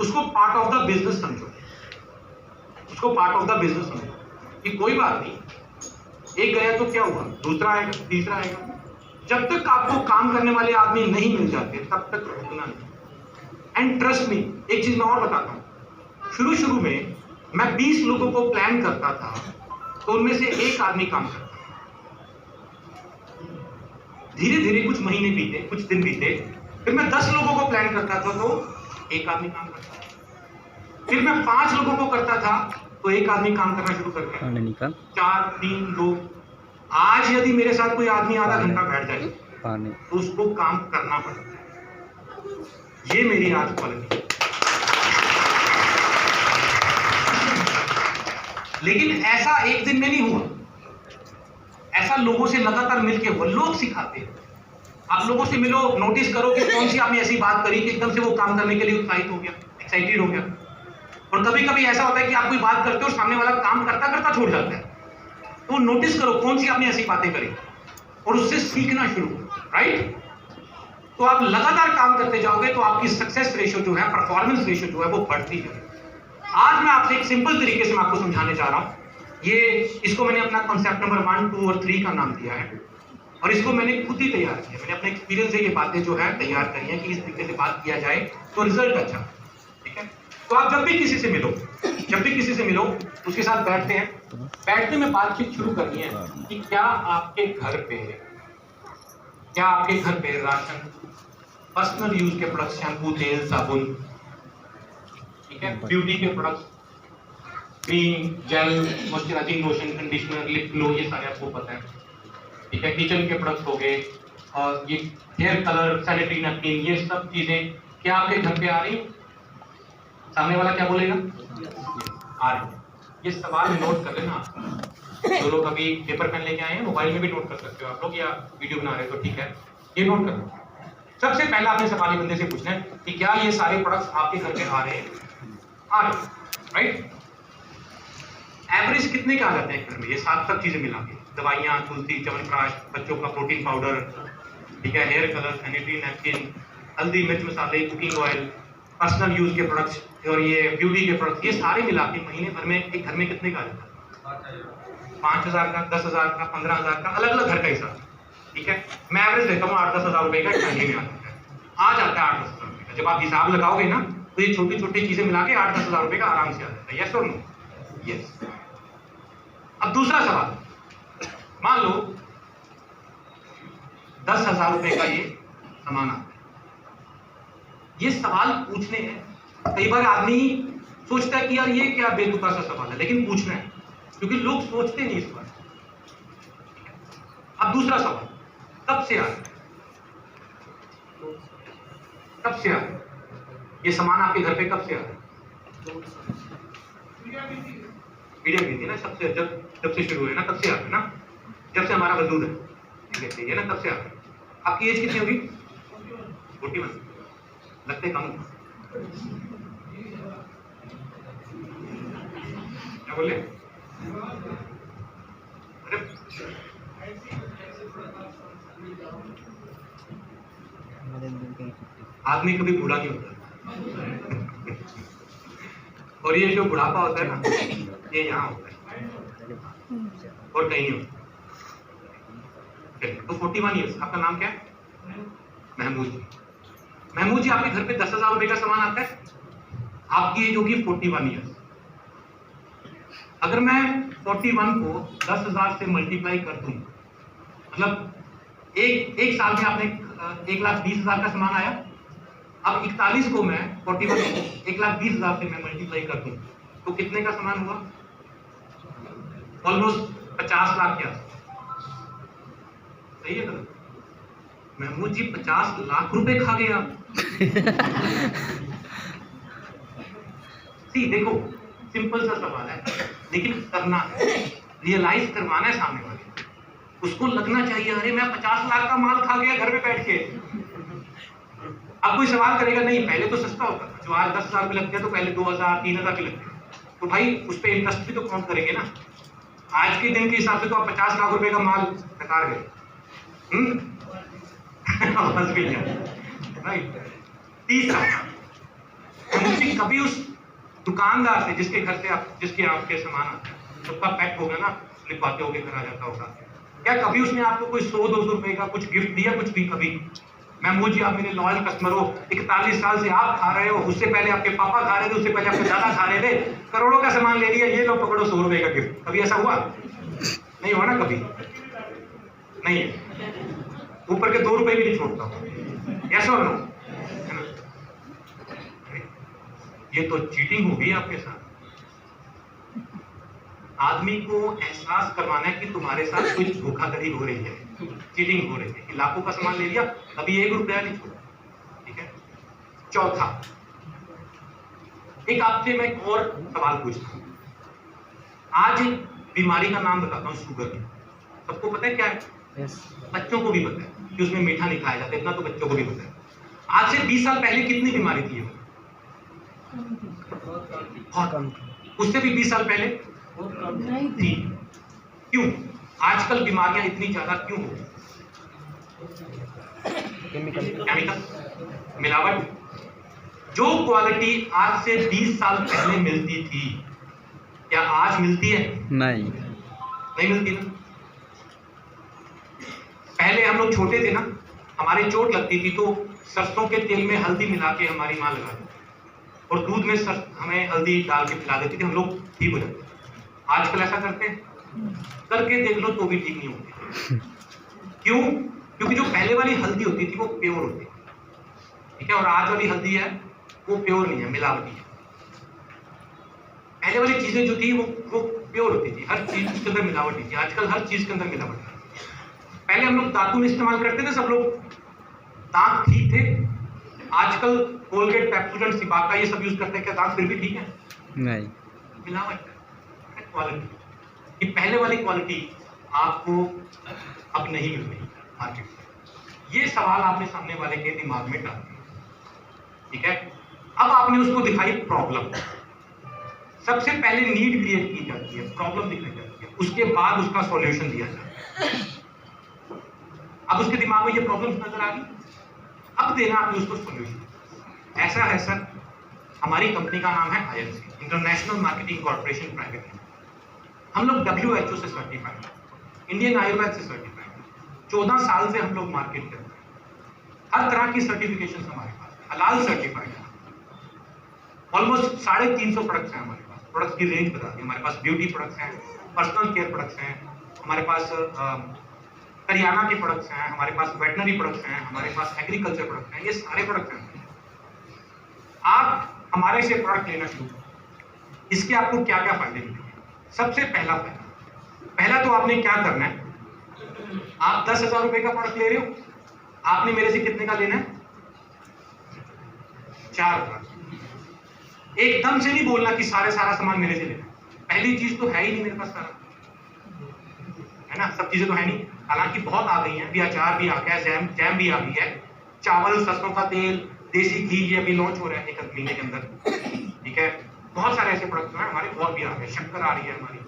उसको पार्ट ऑफ द बिजनेस समझो, उसको पार्ट ऑफ द बिजनेस समझो कि कोई बात नहीं, एक गया तो क्या हुआ, दूसरा आएगा, तीसरा आएगा। जब तक आपको काम करने वाले आदमी नहीं मिल जाते तब तक रुकना नहीं। एंड ट्रस्ट मी, एक चीज मैं और बताता हूं, शुरू में मैं 20 लोगों को प्लान करता था तो उनमें से एक आदमी काम करता था। धीरे धीरे कुछ महीने बीते, कुछ दिन बीते, फिर मैं 10 लोगों को प्लान करता था तो एक आदमी काम करता था। फिर मैं 5 लोगों को करता था तो एक आदमी काम करना शुरू कर दिया। 4, 3, 2। आज यदि मेरे साथ कोई आदमी आधा घंटा बैठ जाए तो उसको काम करना पड़ता है। ये मेरी आज क्वालिटी है। लेकिन ऐसा एक दिन में नहीं हुआ, ऐसा लोगों से लगातार मिलके हुआ। लोग सिखाते हैं। आप लोगों से मिलो, नोटिस करो कि कौन सी आपने ऐसी बात करी कि एकदम से वो काम करने के लिए उत्साहित हो गया, एक्साइटेड हो गया। और कभी कभी ऐसा होता है कि आप कोई बात करते हो और सामने वाला काम करता करता छोड़ जाता है। तो नोटिस करो कौन सी आपने ऐसी बातें करी और उससे सीखना शुरू करो, राइट? तो आप लगातार काम करते जाओगे तो आपकी सक्सेस रेशियो जो है, परफॉर्मेंस रेशियो जो है वो बढ़ती है। आज मैं आपसे एक सिंपल तरीके से मैं आपको समझाने जा रहा हूं। इसको मैंने अपना कॉन्सेप्ट नंबर 1, 2 और 3 का नाम दिया है और इसको मैंने खुद ही तैयार किया। मैंने अपने एक्सपीरियंस से ये बातें जो है तैयार करी है कि इस तरीके से बात किया जाए तो रिजल्ट अच्छा, ठीक है? तो आप जब भी किसी से मिलो उसके साथ बैठते हैं, बैठते में बातचीत शुरू करनी है कि क्या आपके घर पे राशन, पर्सनल यूज के प्रोडक्ट्स, शैम्पू, तेल, साबुन, ठीक है, ब्यूटी के products, cream, gel, moisturising lotion, conditioner, lip glow, ये सारे आपको पता है, ठीक है? किचन के प्रोडक्ट्स हो गए और ये हेयर कलर, सैनिटरी नैपकिन, ये सब चीजें क्या आपके घर पे आ रही? सामने वाला क्या बोलेगा? आ रही। ये सवाल नोट कर लेना। जो लोग अभी पेपर पेन लेके आए हैं, मोबाइल में भी नोट कर सकते हो आप लोग, या वीडियो बना रहे हो तो ठीक है, ये नोट कर लो। सबसे पहला आपने सवाल ही बंदे से पूछना है कि क्या ये सारे प्रोडक्ट्स आपके घर पे आ रहे हैं? आ रहे, राइट? एवरेज कितने का आ जाते हैं घर में? ये 7 तक चीजें मिला के, दवाइयाँ, तुलसी, च्यवनप्राश, बच्चों का प्रोटीन पाउडर, ठीक है, हेयर कलर, सैनिटरी नैपकिन, हल्दी, मिर्च मसाले, कुकिंग ऑयल, पर्सनल यूज के प्रोडक्ट्स और ये ब्यूटी के प्रोडक्ट्स, ये सारे मिला के महीने भर में एक घर में कितने का आ जाता है? 5,000 का, 10,000 का, 15,000 का, अलग अलग घर का हिसाब, ठीक है? मैं एवरेज देता हूँ 8-10 हज़ार रुपए का एक महीने में आ जाता है 8-10 हज़ार रुपए का। जब आप हिसाब लगाओगे ना तो ये छोटी छोटी चीजें मिला के 8-10 हज़ार रुपए का आराम से आ जाता है। यस और नो? यस। अब दूसरा सवाल, मान लो 10,000 रुपए का ये सामान आता है। ये सवाल पूछने हैं। कई बार आदमी सोचता है कि यार ये क्या बेतुका सा सवाल है, लेकिन पूछना है क्योंकि लोग सोचते नहीं इस बार। अब दूसरा सवाल, कब से आ रहा है? कब से आ रहा है? ये सामान आपके घर पे कब से आ रहा है? मीडिया भी थी ना, सबसे जब से शुरू हुए ना तब से आ रहा है ना, जब से हमारा वजूद है ये ना तब से आ रहा है। आपकी एज कितनी होगी? 41। लगते कम। क्या बोले? अरे आदमी कभी बूढ़ा नहीं होता और ये जो बुढ़ापा होता है ना, ये यहाँ होता है और कहीं नहीं होता। तो 41 ईयर्स। आपका नाम क्या है? महमूद जी। महमूद जी, आपके घर पे 10,000 रुपए का सामान आता है, आपकी एज होगी 41 ईयर्स। अगर मैं 41 को 10,000 से मल्टीप्लाई कर दूं, मतलब एक साल में आपने 1,20,000 का सामान आया। अब 41 को मैं 41 को 1,20,000 से मैं मल्टीप्लाई कर दूं तो कितने का सामान हुआ? ऑलमोस्ट 50 लाख के आसपास। सही है गलत? महमूद जी 50 लाख रुपए खा गए आप। देखो, सिंपल सा सवाल है, लेकिन करना है, रियलाइज करवाना है सामने वाले, उसको लगना चाहिए अरे मैं 50 लाख का माल खा गया घर पे बैठ के। अब कोई सवाल करेगा नहीं, पहले तो सस्ता होता था, जो आज 10,000 रुपए लगते हैं तो पहले 2,000 3,000 के लगते हैं, तो भाई उस पर इंटरेस्ट भी तो काउंट करेंगे ना। आज के दिन के हिसाब से तो आप 50 लाख रुपए का माल बेकार गए। तीसरा, कभी उस दुकानदार से जिसके घर से जिसके आपके सामान आता है, सबका पैक होगा ना, लिखवाते होगे घर आ जाता होगा, क्या कभी उसने आपको कोई 100-200 रुपए का कुछ गिफ्ट दिया? कुछ भी कभी? महमूद जी, आप मेरे लॉयल कस्टमर हो, 41 साल से आप खा रहे हो, उससे पहले आपके पापा खा रहे थे, उससे पहले आपके दादा खा रहे थे, करोड़ों का सामान ले लिया, ये लो पकड़ो 100 रुपए का गिफ्ट। कभी ऐसा हुआ? नहीं हुआ ना कभी? नहीं है। ऊपर के 2 रुपए भी नहीं छोड़ता हूँ, ऐसा हो ना? ये तो चीटिंग होगी आपके साथ। आदमी को एहसास करवाना है कि तुम्हारे साथ कुछ धोखाधड़ी हो रही है, चीटिंग हो रही है, कि लाखों का सामान ले लिया, अभी 1 रुपया नहीं छोड़ा। ठीक है। चौथा, एक आपसे मैं एक और सवाल पूछता हूं। आज बीमारी का नाम बताता हूं, शुगर। सबको पता है क्या है? बच्चों को भी पता है कि उसमें मीठा नहीं खाया जाता, इतना तो बच्चों को भी पता है। आज से 20 साल पहले कितनी बीमारी थी? उससे भी 20 साल पहले थी। क्यों? आजकल बीमारियां इतनी ज्यादा क्यों हो? केमिकल, मिलावट। जो क्वालिटी आज से 20 साल पहले मिलती थी, क्या आज मिलती है? नहीं मिलती ना। पहले हम लोग छोटे थे ना, हमारे चोट लगती थी तो सरसों के तेल में हल्दी मिला के हमारी माँ लगा देती और दूध में हमें हल्दी डाल के पिला देती थी, हम लोग ठीक हो जाते। आजकल ऐसा करते हैं? करके देख लो तो भी ठीक नहीं होते। क्यों? क्योंकि जो पहले वाली हल्दी होती थी वो प्योर होती है, ठीक है, और आज वाली हल्दी है वो प्योर नहीं है, मिलावटी है। पहले वाली चीजें जो थी वो प्योर होती थी, हर चीज के अंदर मिलावटी थी। आजकल हर चीज के अंदर मिलावट है। पहले हम लोग दातुन इस्तेमाल करते थे, सब लोग दांत ठीक थे। आजकल कोलगेट, पेप्सोडेंट, सिबाका ये सब यूज करते हैं, क्या दांत फिर भी ठीक है? नहीं। मिलावट है, क्वालिटी। ये पहले वाली क्वालिटी आपको अब नहीं मिल रही मार्केट में। ये सवाल आपने सामने वाले के दिमाग में डाल दिया, ठीक है। अब आपने उसको दिखाई प्रॉब्लम। सबसे पहले नीड क्रिएट की जाती है, प्रॉब्लम दिखाई जाती है, उसके बाद उसका सॉल्यूशन दिया जाता है। अब उसके दिमाग में ये प्रॉब्लम नजर आ गई, अब देना आपने उसको सॉल्यूशन। ऐसा है सर, हमारी कंपनी का नाम है IMC, international marketing corporation private limited. हम लोग WHO से सर्टिफाइड है, इंडियन आयुर्वेद से सर्टिफाइड है। 14 साल से हम लोग मार्केट करते हैं। हर तरह की सर्टिफिकेशन हमारे पास, हलाल सर्टिफाइड है। ऑलमोस्ट 350 प्रोडक्ट्स हैं हमारे पास। प्रोडक्ट्स की रेंज बता दी, हमारे पास ब्यूटी प्रोडक्ट्स हैं, पर्सनल केयर प्रोडक्ट्स हैं, हमारे पास करियाना के प्रोडक्ट्स हैं, हमारे पास वेटनरी प्रोडक्ट्स हैं, हमारे पास एग्रीकल्चर प्रोडक्ट्स हैं। ये सारे प्रोडक्ट्स हैं। आप हमारे से प्रोडक्ट लेना शुरू करें, इसके आपको क्या क्या फायदे मिलेंगे? सबसे पहला तो आपने क्या करना है, आप 10,000 रुपए का प्रोडक्ट ले रहे हो, आपने मेरे से कितने का लेना है? 4,000। एकदम से नहीं बोलना कि सारा सामान मेरे से लेना। पहली चीज तो है ही नहीं मेरे पास सारा, है ना, सब चीजें तो है नहीं। हालांकि बहुत आ गई हैं, अभी अचार भी आ गया, जैम भी आ गई है, चावल, सरसों का तेल, देसी घी, ये अभी लॉन्च हो रहा है एक महीने के अंदर, ठीक है। बहुत सारे ऐसे प्रोडक्ट हैं हमारे, और भी आ गए, शक्कर आ रही है हमारी,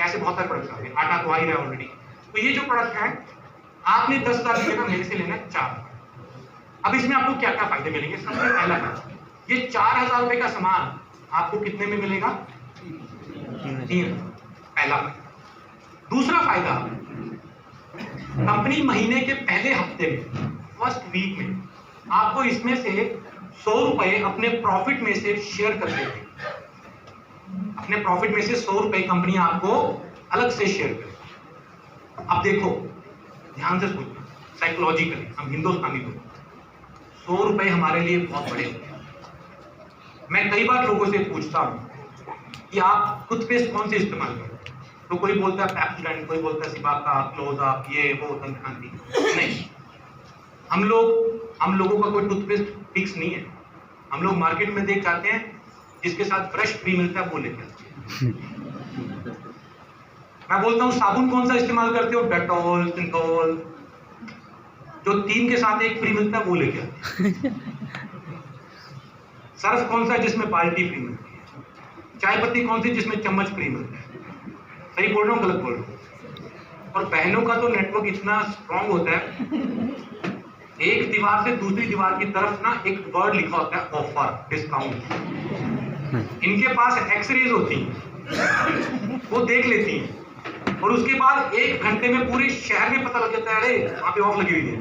ऐसे बहुत सारे प्रोडक्ट आ गए, आटा तो आ ही रहा है ऑलरेडी। तो ये जो प्रोडक्ट है, आपने 10,000 रुपये का मेरे से लेना है 4। अब इसमें आपको क्या क्या फायदे मिलेंगे? सबसे पहला है, ये 4,000 रुपये का सामान आपको कितने में मिलेगा? 3। पहला फायदा। दूसरा फायदा, कंपनी महीने के पहले हफ्ते में, फर्स्ट वीक में, आपको इसमें से 100 रुपए अपने प्रॉफिट में से शेयर कर देगी। अपने प्रॉफिट में से 100 रुपए कंपनी आपको अलग से शेयर करे। अब देखो, ध्यान से सोचो, साइकोलॉजिकली, हम हिंदुस्तानी लोग, 100 रुपए हमारे लिए बहुत बड़े होते हैं। मैं कई बार लोगों से पूछता हूं कि आप टूथपेस्ट कौन से इस्तेमाल करते हैं, तो कोई बोलता है पैप्सोडेंट, कोई बोलता है सिबाका, क्लोजअप, ये वो, दंतकांति। नहीं, हम लोगों का कोई टूथपेस्ट फिक्स नहीं है। हम लोग मार्केट में देख जाते हैं, जिसके साथ ब्रश फ्री मिलता है वो लेके आते हैं। मैं बोलता हूँ साबुन कौन सा इस्तेमाल करते हो? Dettol, Cinthol. जो 3 के साथ 1 फ्री मिलता है वो लेके आते हैं। सर्फ कौन सा जिसमें बाल्टी फ्री मिलती है? चाय पत्ती कौन सी जिसमें चम्मच फ्री मिलता है? सही बोल रहा हूँ, गलत बोल रहा हूँ? और बहनों का तो नेटवर्क इतना स्ट्रांग होता है, एक दीवार से दूसरी दीवार की तरफ ना एक वर्ड लिखा होता है, ऑफर, डिस्काउंट। इनके पास एक्सरेज होती हैं, वो देख लेती हैं, और उसके बाद 1 घंटे में पूरे शहर में पता लग जाता है, अरे वहां पे ऑफ लगी हुई है।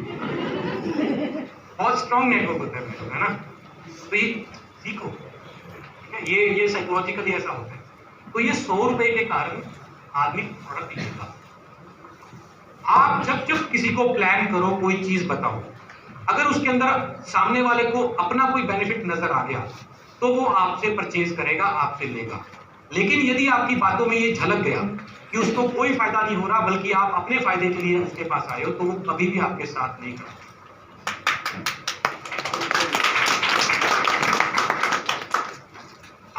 बहुत स्ट्रांग नेटवर्क होता है ना। तो ये सीखो, ये साइकोलॉजिकली ऐसा होता है। तो ये 100 रुपए के कारण आदमी प्रोडक्ट लेगा। आप जब किसी को प्लान करो, कोई चीज बताओ, अगर उसके अंदर सामने वाले को अपना कोई बेनिफिट नजर आ गया, तो वो आपसे परचेज करेगा, आपसे लेगा। लेकिन यदि आपकी बातों में ये झलक गया कि उसको कोई फायदा नहीं हो रहा, बल्कि आप अपने फायदे के लिए उसके पास आए हो, तो वो कभी भी आपके साथ नहीं खड़ा।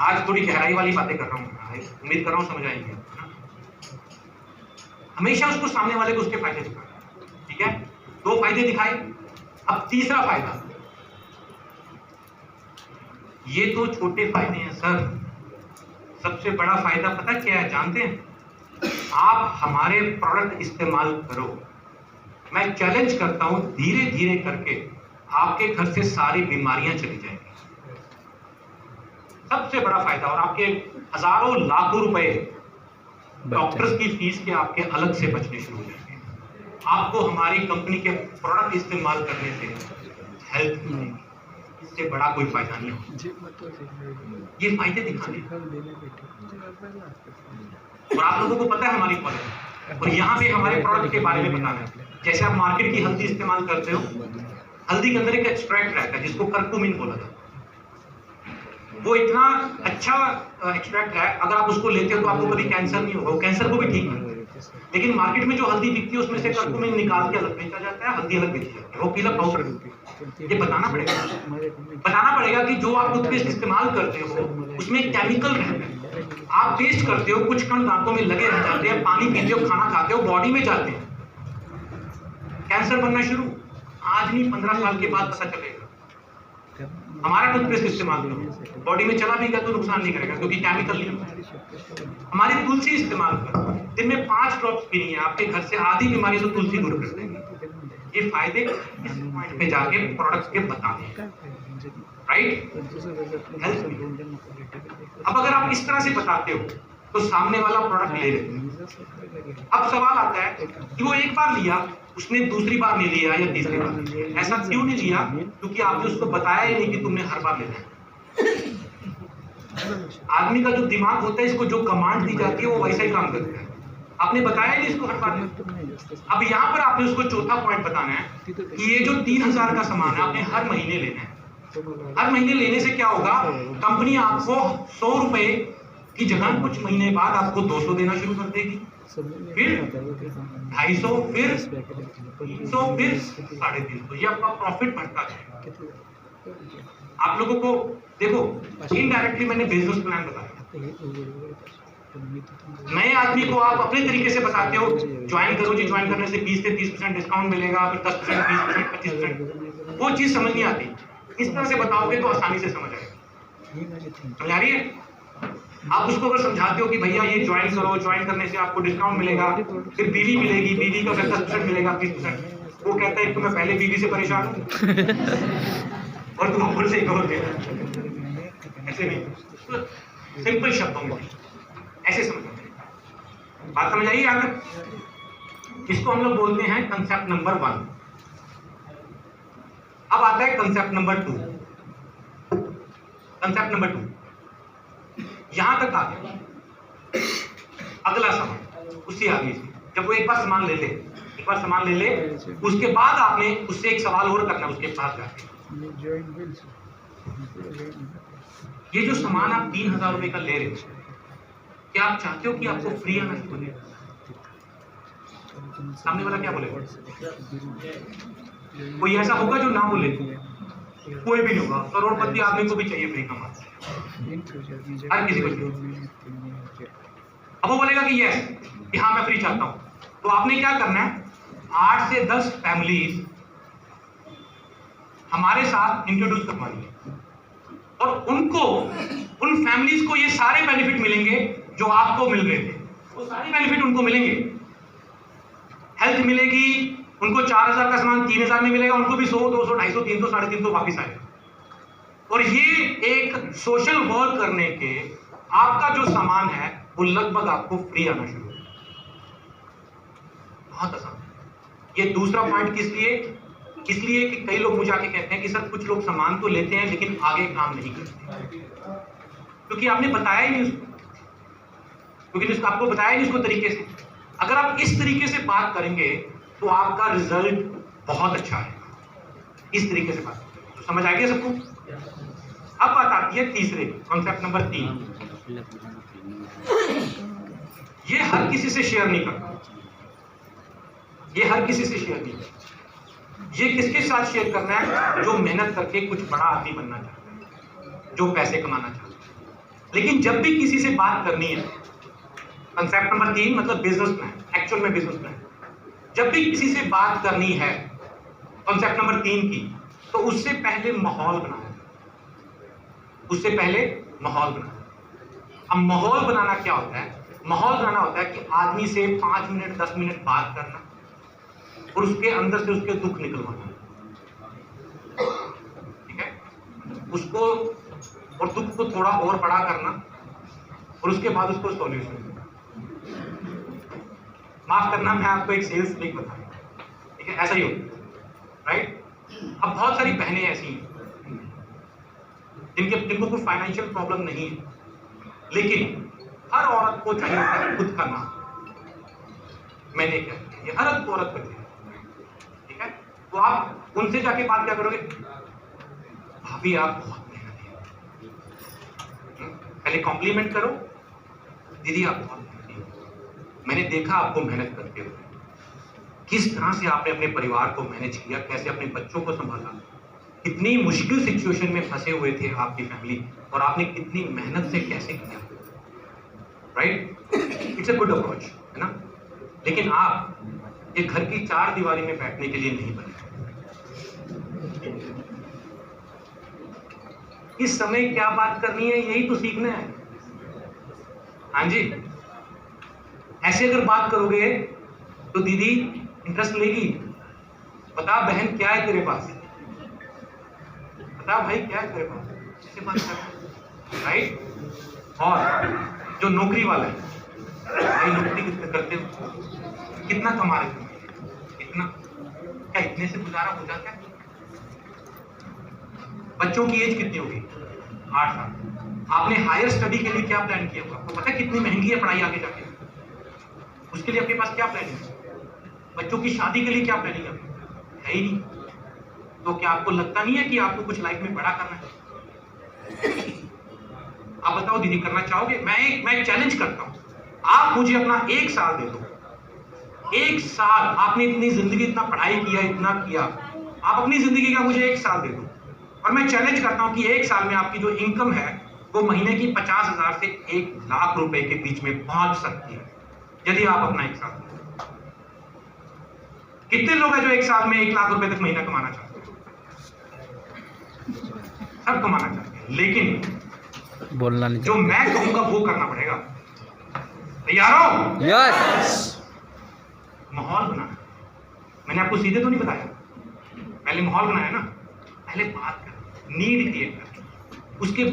आज थोड़ी गहराई वाली बातें कर रहा हूं, उम्मीद कर रहा हूं समझ आएंगे। हमेशा उसको, सामने वाले को उसके फायदे दिखाए, ठीक है। 2 फायदे दिखाए। अब तीसरा फायदा, ये तो छोटे फायदे हैं सर, सबसे बड़ा फायदा पता क्या है, जानते हैं? आप हमारे प्रोडक्ट इस्तेमाल करो, मैं चैलेंज करता हूं, धीरे धीरे करके आपके घर से सारी बीमारियां चली जाएंगी। सबसे बड़ा फायदा, और आपके हजारों लाखों रुपए डॉक्टर्स की फीस के आपके अलग से बचने शुरू हो जाएंगे। आपको हमारी कंपनी के प्रोडक्ट इस्तेमाल करने से हेल्प मिलेगी। इससे बड़ा कोई फायदा नहीं होगा। ये फायदे दिखाने, और आप लोगों को पता है हमारी क्वालिटी, और यहाँ पे हमारे प्रोडक्ट के बारे में बताना है। जैसे आप मार्केट की हल्दी इस्तेमाल करते हो, हल्दी के अंदर एक एक्सट्रैक्ट रहता है जिसको कर्कुमिन बोला जाता है। वो इतना अच्छा एक्सट्रैक्ट है, अगर आप उसको लेते हो तो आपको कभी कैंसर नहीं होगा, कैंसर को भी ठीक नहीं। लेकिन मार्केट में जो हल्दी बिकती है उसमें से कर्कुमिन निकाल के अलग बेचा जाता है, हल्दी अलग बेची जाती है, वो पीला पाउडर। ये बताना पड़ेगा कि जो आप टूथपेस्ट इस्तेमाल करते हो उसमें केमिकल रहते हैं। आप टेस्ट करते हो, कुछ कण दांतों में लगे रह जाते हैं, पानी पीते हो, खाना खाते हो, बॉडी में जाते हैं, कैंसर बनना शुरू। आज नहीं, 15 साल के बाद पता चलेगा। हमारा टूथपेस्ट इस्तेमाल करो, बॉडी में चला भी गया तो नुकसान नहीं करेगा, क्योंकि केमिकल नहीं होता। हमारी तुलसी इस्तेमाल करो, दिन में 5 ड्रॉप्स पीनी है, आपके घर से आधी बीमारी तो तुलसी दूर कर देंगे। ये फायदे इस पॉइंट पे जाके प्रोडक्ट्स के बताने, राइट? अब अगर आप इस तरह से बताते हो तो सामने वाला प्रोडक्ट ले लेते हैं। अब सवाल आता है कि वो एक बार लिया, उसने दूसरी बार नहीं लिया या तीसरी बार नहीं लिया। ऐसा क्यों नहीं लिया? क्योंकि आपने उसको बताया ही नहीं कि तुमने हर बार लेना है। आदमी का जो दिमाग होता है, इसको जो कमांड दी जाती है वो वैसा ही काम करता है। आपने बताया नहीं इसको हर बार। अब यहाँ पर आपने उसको चौथा पॉइंट बताना है कि ये जो 3,000 का सामान है आपने हर महीने लेना है। हर महीने लेने से क्या होगा, कंपनी आपको 100 रुपए की जगह कुछ महीने बाद आपको 200 देना शुरू कर देगी, फिर 250, फिर 300, फिर 350। ये आपका प्रॉफिट बढ़ता जाएगा। आप लोगों को देखो, इनडायरेक्टली मैंने बिजनेस प्लान बताया। नए आदमी को आप अपने तरीके से बताते हो, ज्वाइन करो जी, ज्वाइन करने से 20 से 30% डिस्काउंट मिलेगा, फिर 10%, 20%, 25%, वो चीज समझ नहीं आती। इस तरह से बताओगे तो आसानी से समझ आएगा। समझ आ रही है? आप उसको अगर समझाते हो कि भैया ये ज्वाइन करो, ज्वाइन करने से आपको डिस्काउंट मिलेगा, फिर बीवी मिलेगी, बीवी का फिर 10% मिलेगा, 20%, वो कहता है कि मैं पहले बीवी से परेशान हूँ और तुम ऊपर से करोगे। ऐसे नहीं, सिंपल शब्दों में ऐसे समझो। बात समझ आइए आगे? इसको हम लोग बोलते हैं कंसेप्ट नंबर 1। अब आता है कंसेप्ट नंबर 2। कंसेप्ट नंबर 2 यहां तक आ गया। अगला सवाल उससे आगे से, जब वो एक बार सामान ले ले, उसके बाद आपने उससे एक सवाल और करना है उसके पास जाके। ये जो सामान आप 3000 रुपए का ले रहे हो, क्या आप चाहते हो कि आपको फ्री आना शुरू हो? सामने वाला क्या बोलेगा? कोई ऐसा होगा जो ना बोले? कोई भी नहीं होगा। करोड़पति आदमी को भी चाहिए फ्री का माल, हर किसी को चाहिए। अब वो बोलेगा कि यस, कि हाँ मैं फ्री चाहता हूं। तो आपने क्या करना है, 8 से 10 फैमिलीज हमारे साथ इंट्रोड्यूस करवानी है, और उनको, उन फैमिलीज को ये सारे बेनिफिट मिलेंगे जो आपको मिल रहे थे। वो सारे बेनिफिट उनको मिलेंगे। हेल्थ मिलेगी, उनको 4000 का सामान 3000 में मिलेगा, उनको भी 100, 200, 250, 300, 350 वापिस आएगा। और ये एक सोशल वर्क करने के आपका जो सामान है वो लगभग आपको फ्री आना शुरू हो। बहुत आसान। ये दूसरा पॉइंट किस लिए? इसलिए कि कई लोग मुझे आके कहते हैं कि सर कुछ लोग सामान तो लेते हैं लेकिन आगे काम नहीं करते, क्योंकि आपने बताया ही नहीं उसको, क्योंकि आपको बताया नहीं उसको तरीके से। अगर आप इस तरीके से बात करेंगे तो आपका रिजल्ट बहुत अच्छा आएगा। इस तरीके से बात तो समझ आ गया सबको? अब बात आती है तीसरे कॉन्सेप्ट नंबर 3। ये हर किसी से शेयर नहीं करता, ये हर किसी से शेयर नहीं करता। ये किसके साथ शेयर करना है? जो मेहनत करके कुछ बड़ा आदमी बनना चाहता है, जो पैसे कमाना चाहता है। लेकिन जब भी किसी से बात करनी है, कंसेप्ट नंबर 3 मतलब बिजनेस प्लान, एक्चुअल में बिजनेस प्लान, जब भी किसी से बात करनी है कंसेप्ट नंबर 3 की, तो उससे पहले माहौल बनाना है। उससे पहले माहौल बनाना। अब माहौल बनाना क्या होता है? माहौल बनाना होता है कि आदमी से 5 मिनट 10 मिनट बात करना और उसके अंदर से उसके दुख निकलवाना। ठीक है? उसको और दुख को थोड़ा और बड़ा करना और उसके बाद उसको सॉल्यूशन देना। माफ करना, मैं आपको एक सेल्स ट्रिक बताऊंगा। ठीक है? ऐसा ही हो, राइट? अब बहुत सारी बहनें ऐसी हैं जिनको कोई फाइनेंशियल प्रॉब्लम नहीं है, लेकिन हर औरत को चाहिए होता है खुद का नाम। मैंने क्या किया, ये हर औरत करती है। ठीक है? तो आप उनसे जाके बात क्या करोगे? भाभी आप बहुत मेहनती हैं। पहले कॉम्प्लीमेंट करो, दीदी आप बहुत मेहनती हैं, मैंने देखा आपको मेहनत करते हुए, किस तरह से आपने अपने परिवार को मैनेज किया, कैसे अपने बच्चों को संभाला, कितनी मुश्किल सिचुएशन में फंसे हुए थे आपकी फैमिली, और आपने कितनी मेहनत से कैसे किया। Right? It's a good approach, है ना? लेकिन आप ये घर की 4 दीवारी में बैठने के लिए नहीं बने। इस समय क्या बात करनी है, यही तो सीखना है। हाँ जी, ऐसे अगर बात करोगे तो दीदी इंटरेस्ट लेगी। बता बहन क्या है तेरे पास, बता भाई क्या है तेरे पास, ऐसे बात कर। राइट? और जो नौकरी वाला है, भाई नौकरी कितना करते हो, कितना कमा रहे हो, इतना, क्या इतने से गुजारा हो जाता है? बच्चों की एज कितनी होगी? 8 साल। आपने हायर स्टडी के लिए क्या प्लान किया होगा? आपको पता है कितनी महंगी है पढ़ाई आगे जाके? उसके लिए आपके पास क्या प्लानिंग है? बच्चों की शादी के लिए क्या प्लानिंग है ही नहीं। तो क्या आपको लगता नहीं है कि आपको कुछ लाइफ में बड़ा करना है? आप बताओ दीदी, करना चाहोगे? मैं चैलेंज करता हूं, आप मुझे अपना 1 साल दे दो। 1 साल, आपने इतनी जिंदगी इतना पढ़ाई किया, इतना किया, आप अपनी जिंदगी का मुझे 1 साल दे दो और मैं चैलेंज करता हूं कि एक साल में आपकी जो इनकम है वो महीने की 50,000 से 1 लाख रुपए के बीच में पहुंच सकती है, यदि आप अपना एक साल। कितने लोग हैं जो एक साल में 1 लाख रुपए तक महीना कमाना चाहते हैं? सब कमाना चाहते हैं, लेकिन बोलना नहीं जो मैं कहूंगा वो करना पड़ेगा। तैयार हो? यस। माहौल बनाना। मैंने आपको सीधे तो नहीं बताया, पहले माहौल बनाया ना, पहले बात कर, नीड क्रिएट कर, उसके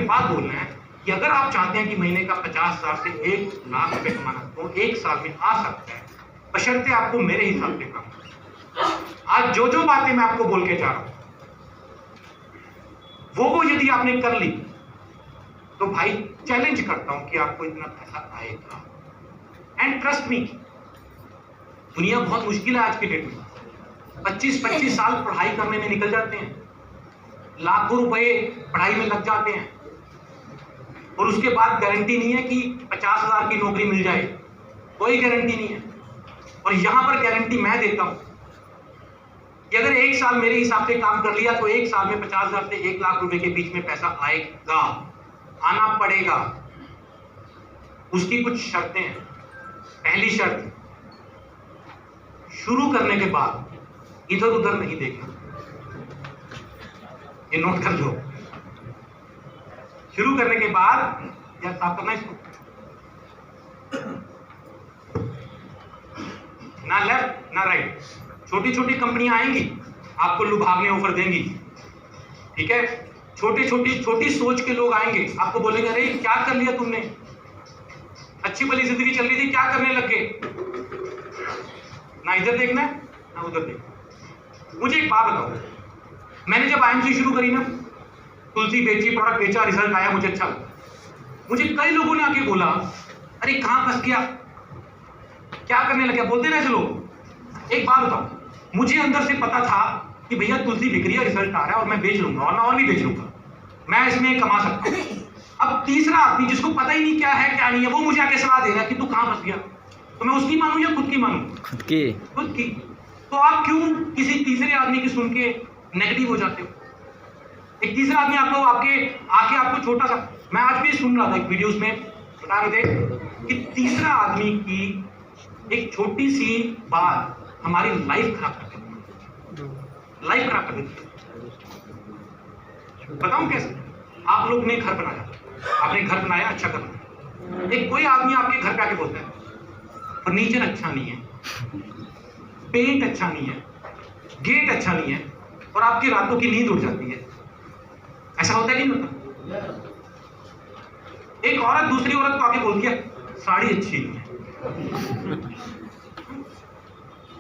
बाद बोलना है कि अगर आप चाहते हैं कि महीने का 50,000 से 1 लाख रुपए कमाना तो एक साल में आ सकता है, बशर्ते आपको मेरे हिसाब से काम। आज जो बातें मैं आपको बोल के जा रहा हूं वो यदि आपने कर ली तो भाई चैलेंज करता हूं कि आपको इतना पैसा आएगा। एंड ट्रस्ट मी, दुनिया बहुत मुश्किल है आज की डेट में। 25-25 साल पढ़ाई करने में निकल जाते हैं, लाखों रुपए पढ़ाई में लग जाते हैं, और उसके बाद गारंटी नहीं है कि 50,000 की नौकरी मिल जाए, कोई गारंटी नहीं है। और यहां पर गारंटी मैं देता हूं कि अगर एक साल मेरे हिसाब से काम कर लिया तो एक साल में 50,000 से 1 लाख रुपए के बीच में पैसा आएगा, आना पड़ेगा। उसकी कुछ शर्तें हैं। पहली शर्त, शुरू करने के बाद इधर उधर नहीं देखना, ये नोट कर लो। शुरू करने के बाद या साफ करना इसको, ना लेफ्ट ना राइट। छोटी छोटी कंपनियां आएंगी, आपको लुभावने ऑफर देंगी, ठीक है। छोटी सोच के लोग आएंगे, आपको बोलेंगे अरे क्या कर लिया तुमने, अच्छी भली जिंदगी चल रही थी, क्या करने लग गए। ना इधर देखना है ना उधर देखना। मुझे एक बात बताओ, मैंने जब आईएमसी शुरू करी ना, तुलसी बेची, प्रोडक्ट बेचा, रिजल्ट आया, मुझे अच्छा लगा। मुझे कई लोगों ने आके बोला अरे कहां फंस गया, क्या करने लगा, बोलते रहे लोग। एक बात बताओ, मुझे अंदर से पता था कि भैया तुलसी बिक रही है, रिजल्ट आ रहा है और मैं बेच लूंगा, और मैं और भी बेच लूंगा, मैं इसमें कमा सकता हूं। अब तीसरा आदमी जिसको पता ही नहीं क्या है क्या नहीं है, वो मुझे आके सलाह दे रहा है कि तू कहां फंस गया, तो मैं उसकी मानूं या खुद की मानूं? खुद की। तो आप क्यों किसी तीसरे आदमी की सुन के नेगेटिव हो जाते हो? एक तीसरा आदमी आपको आपको छोटा सा, मैं आज भी सुन रहा था एक वीडियोस में बता रहे थे कि तीसरा आदमी की एक छोटी सी बात हमारी लाइफ खराब कर देती है, लाइफ खराब कर देती है। बताऊं कैसे? आप लोग ने घर बनाया, आपने घर बनाया, अच्छा कर बनाया, एक कोई आदमी आपके घर पे आके बोलता है फर्नीचर अच्छा नहीं है, पेंट अच्छा नहीं है, गेट अच्छा नहीं है, और आपकी रातों की नींद उड़ जाती है। ऐसा होता है कि नहीं होता? एक औरत दूसरी औरत को आके बोलती है साड़ी अच्छी नहीं है,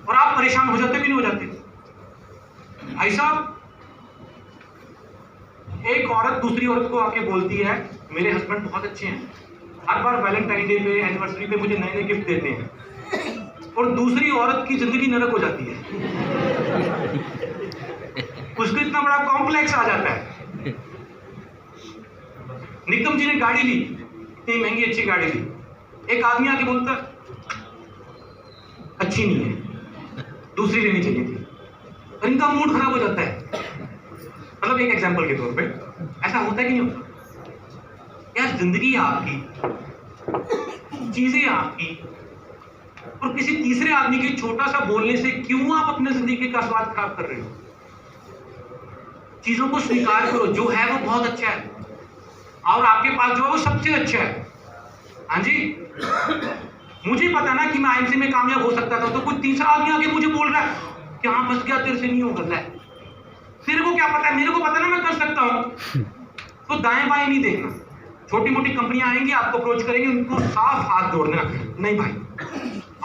और आप परेशान हो जाते भी नहीं हो जाते? भाई साहब, एक औरत दूसरी औरत को आके बोलती है मेरे हस्बैंड बहुत अच्छे हैं, हर बार वैलेंटाइन डे पे, एनिवर्सरी पे मुझे नए नए गिफ्ट देते हैं, और दूसरी औरत की जिंदगी नरक हो जाती है। उसको इतना बड़ा कॉम्प्लेक्स आ जाता है। निकम जी ने गाड़ी ली, इतनी महंगी अच्छी गाड़ी ली, एक आदमी आके बोलता अच्छी नहीं है, दूसरी लेनी चाहिए थी, और इनका मूड खराब हो जाता है। मतलब एक एग्जांपल के तौर पे ऐसा होता है कि नहीं होता? यार जिंदगी आपकी, चीजें आपकी, और किसी तीसरे आदमी के छोटा सा बोलने से क्यों आप अपने जिंदगी का स्वाद खराब कर रहे हो? चीजों को स्वीकार करो, जो है वो बहुत अच्छा है, और आपके पास जो है वो सबसे अच्छा है। हाँ जी, मुझे पता ना कि मैं आईएमसी में कामयाब हो सकता था, तो कोई तीसरा आदमी आके मुझे बोल रहा है कि हाँ फंस गया, तेरे से नहीं होगा। तेरे को क्या पता है? मेरे को पता ना मैं कर सकता हूं। तो दाएं बाएं नहीं देखना। छोटी मोटी कंपनियां आएंगी, आपको अप्रोच करेंगे, उनको साफ हाथ जोड़ना, नहीं भाई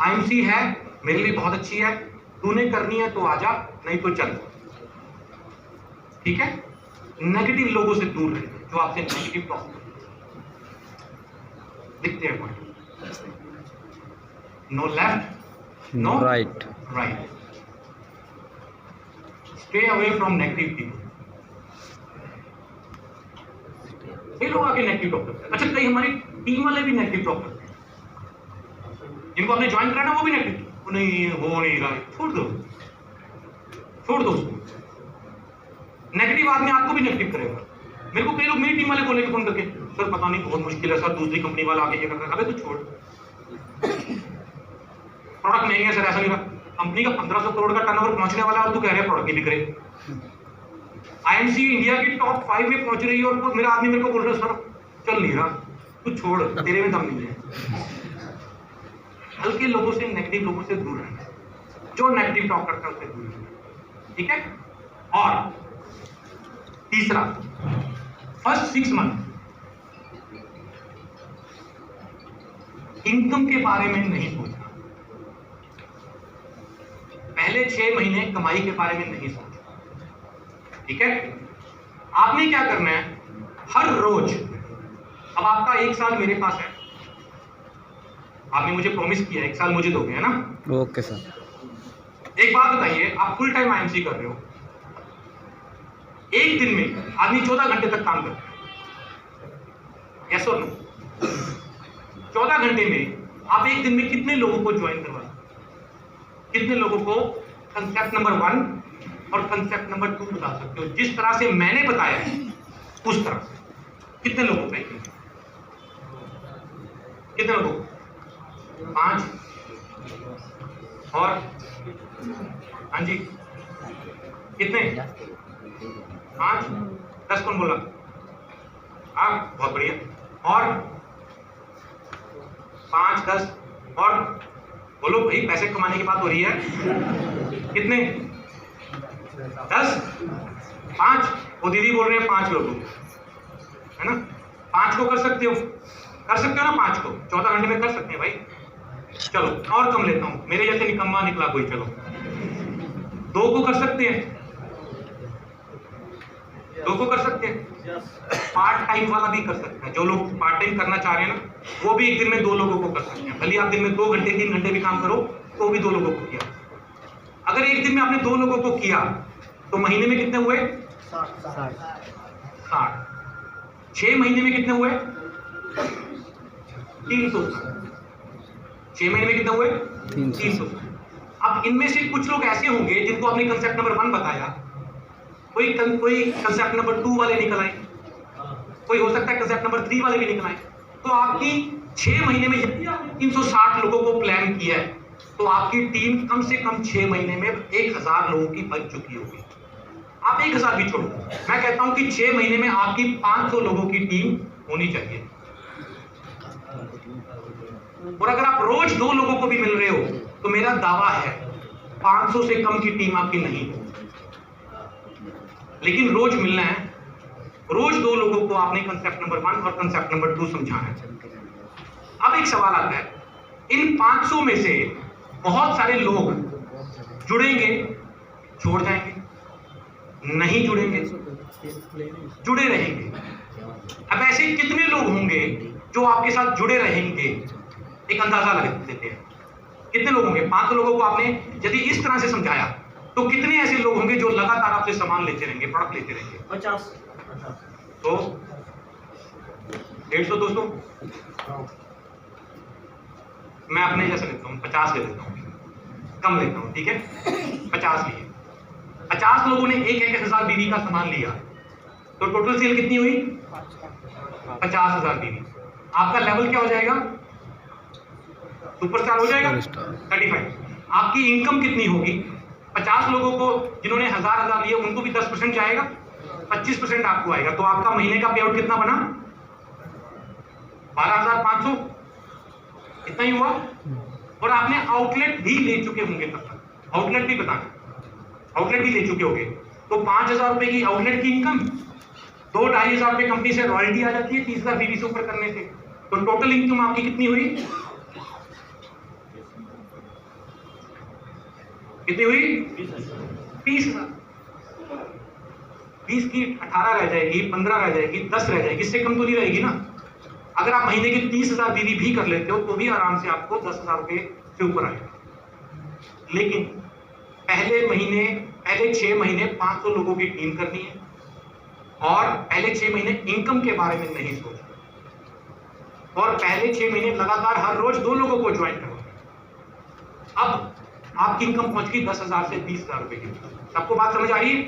आईएमसी है मेरे लिए बहुत अच्छी है, तूने करनी है तो आजा, नहीं तो चल। ठीक है? नेगेटिव लोगों से दूर रहे, जो आपसे नेगेटिव टॉक दिखते हैं। No left no right. Stay away from negative people. ये लोग आके नेगेटिव टॉक करते हैं। अच्छा, कई हमारी टीम वाले भी नेगेटिव टॉक करते हैं, जिनको आपने ज्वाइन कराना वो भी नेगेटिव, नहीं हो नहीं रहा, छोड़ दो उसको। नेगेटिव आदमी आपको भी नेगेटिव करेगा। मेरे को कई लोग मेरी टीम वाले बोलेंगे फोन करके, सर पता नहीं बहुत मुश्किल है सर, दूसरी कंपनी वाला आगे ये कर रहा है। अबे तू छोड़, प्रोडक्ट महंगे है सर, ऐसा नहीं रहा, कंपनी का 1500 करोड़ का टर्नओवर पहुंचने वाला है और तू कह रहे प्रोडक्ट नहीं बिक रहे। आईएमसी इंडिया की टॉप 5 में पहुंच रही है और मेरा आदमी मेरे को बोल रहा है सर चल नहीं रहा, तू छोड़, तेरे में दम नहीं है। हल्के लोगों से, नेगेटिव लोगों से दूर रहना, जो नेगेटिव टॉक करता है उससे दूर रहना, ठीक है। और तीसरा, फर्स्ट 6 मंथ इनकम के बारे में नहीं सोचना। पहले 6 महीने कमाई के बारे में नहीं सोचना, ठीक है। आपने क्या करना है, हर रोज, अब आपका 1 साल मेरे पास है, आपने मुझे प्रॉमिस किया 1 साल मुझे दोगे, है ना? Okay sir. एक बात बताइए, आप फुल टाइम आईएमसी कर रहे हो, एक दिन में आदमी 14 घंटे तक काम करता है, यस और नो? 14 घंटे में आप एक दिन में कितने लोगों को ज्वाइन करवा, कितने लोगों को कंसेप्ट नंबर 1 और कंसेप्ट नंबर 2 बता सकते हो? जिस तरह से मैंने बताया है उस तरह से कितने लोगों को, कितने लोगों को? 5 और हाँ जी कितने? 5 10 कौन बोला? आप, बहुत बढ़िया। और 5 10 और बोलो भाई, पैसे कमाने की बात हो रही है। कितने? 10 5 वो दीदी बोल रहे हैं 5 लोगों को, है ना? 5 को कर सकते हो, कर सकते हो ना? 5 को 14 घंटे में कर सकते हैं भाई। चलो और कम लेता हूं, मेरे जैसे निकम्मा निकला कोई, चलो 2 को कर सकते हैं, 2 को कर सकते हैं। पार्ट टाइम वाला भी कर सकते हैं, जो लोग पार्ट टाइम करना चाह रहे हैं ना, वो भी एक दिन में 2 लोगों को कर सकते हैं। भले आप दिन में 2 घंटे 3 घंटे भी काम करो तो भी 2 लोगों को किया। अगर एक दिन में आपने 2 लोगों को किया तो महीने में कितने हुए? 60। 6 महीने में कितने हुए? 300। 6 महीने में कितने हुए? 300। अब इनमें से कुछ लोग ऐसे होंगे जिनको आपने कंसेप्ट नंबर 1 बताया, कोई कंसेप्ट नंबर 2 वाले निकल आए, कोई हो सकता है कंसेप्ट नंबर 3 वाले भी निकल आए। तो आपकी 6 महीने में यदि आपने 360 लोगों को प्लान किया है तो आपकी टीम कम से कम 6 महीने में 1000 लोगों की बन चुकी होगी। आप 1000 भी छोड़ो, मैं कहता हूं कि 6 महीने में आपकी 500 लोगों की टीम होनी चाहिए। और अगर आप रोज 2 लोगों को भी मिल रहे हो तो मेरा दावा है 500 से कम की टीम आपकी नहीं हो। लेकिन रोज मिलना है, रोज 2 लोगों को आपने कंसेप्ट नंबर 1 और कंसेप्ट नंबर 2 समझाना है। अब एक सवाल आता है, इन 500 में से बहुत सारे लोग जुड़ेंगे, छोड़ जाएंगे, नहीं जुड़ेंगे, जुड़े रहेंगे। अब ऐसे कितने लोग होंगे जो आपके साथ जुड़े रहेंगे? एक अंदाजा लगा देते हैं, कितने लोग होंगे? 500 लोगों को आपने यदि इस तरह से समझाया तो कितने ऐसे लोग होंगे जो लगातार आपसे सामान लेते रहेंगे, प्रोडक्ट लेते रहेंगे? 50। तो 150 दोस्तों, मैं अपने जैसे लेता हूँ, 50 ले लेता हूँ, कम लेता हूँ, ठीक है? 50 लिए, 50 लोगों ने 1,000 बीवी का सामान लिया तो टोटल सेल कितनी हुई? 50,000 बीवी। आपका लेवल क्या हो जाएगा? सुपरस्टार हो जाएगा, 35। आपकी इनकम कितनी होगी? 50 लोगों को जिन्होंने 1000 लिए उनको भी 10% जाएगा, 25% आपको आएगा। तो आपका महीने का पे आउट कितना बना? 12,500, इतना ही हुआ। और आपने आउटलेट भी ले चुके होंगे तब तक, आउटलेट भी बताना, आउटलेट भी ले चुके होंगे। तो 5,000 रुपए की आउटलेट की इनकम, 2-2,500 रुपए कंपनी से रॉयल्टी आ जाती है 30,000 बीवी से ऊपर करने से। तो टोटल इनकम आपकी कितनी हुई? कितनी हुई? 20,000। 20 की 18 रह जाएगी, 15 रह जाएगी, 10 रह जाएगी, इससे कम तो नहीं रहेगी ना। अगर आप महीने की 30,000 बीवी भी कर लेते हो तो भी आराम से आपको 10,000 रुपए से ऊपर आएगा। लेकिन पहले 6 महीने 500 लोगों की टीम करनी है और पहले 6 महीने इनकम के बारे में नहीं सोचना, और पहले 6 महीने लगातार हर रोज 2 लोगों को ज्वाइन करवाना। अब आपकी इनकम पहुंच गई 10,000 से 20,000 रुपए की। सबको बात समझ आ रही है?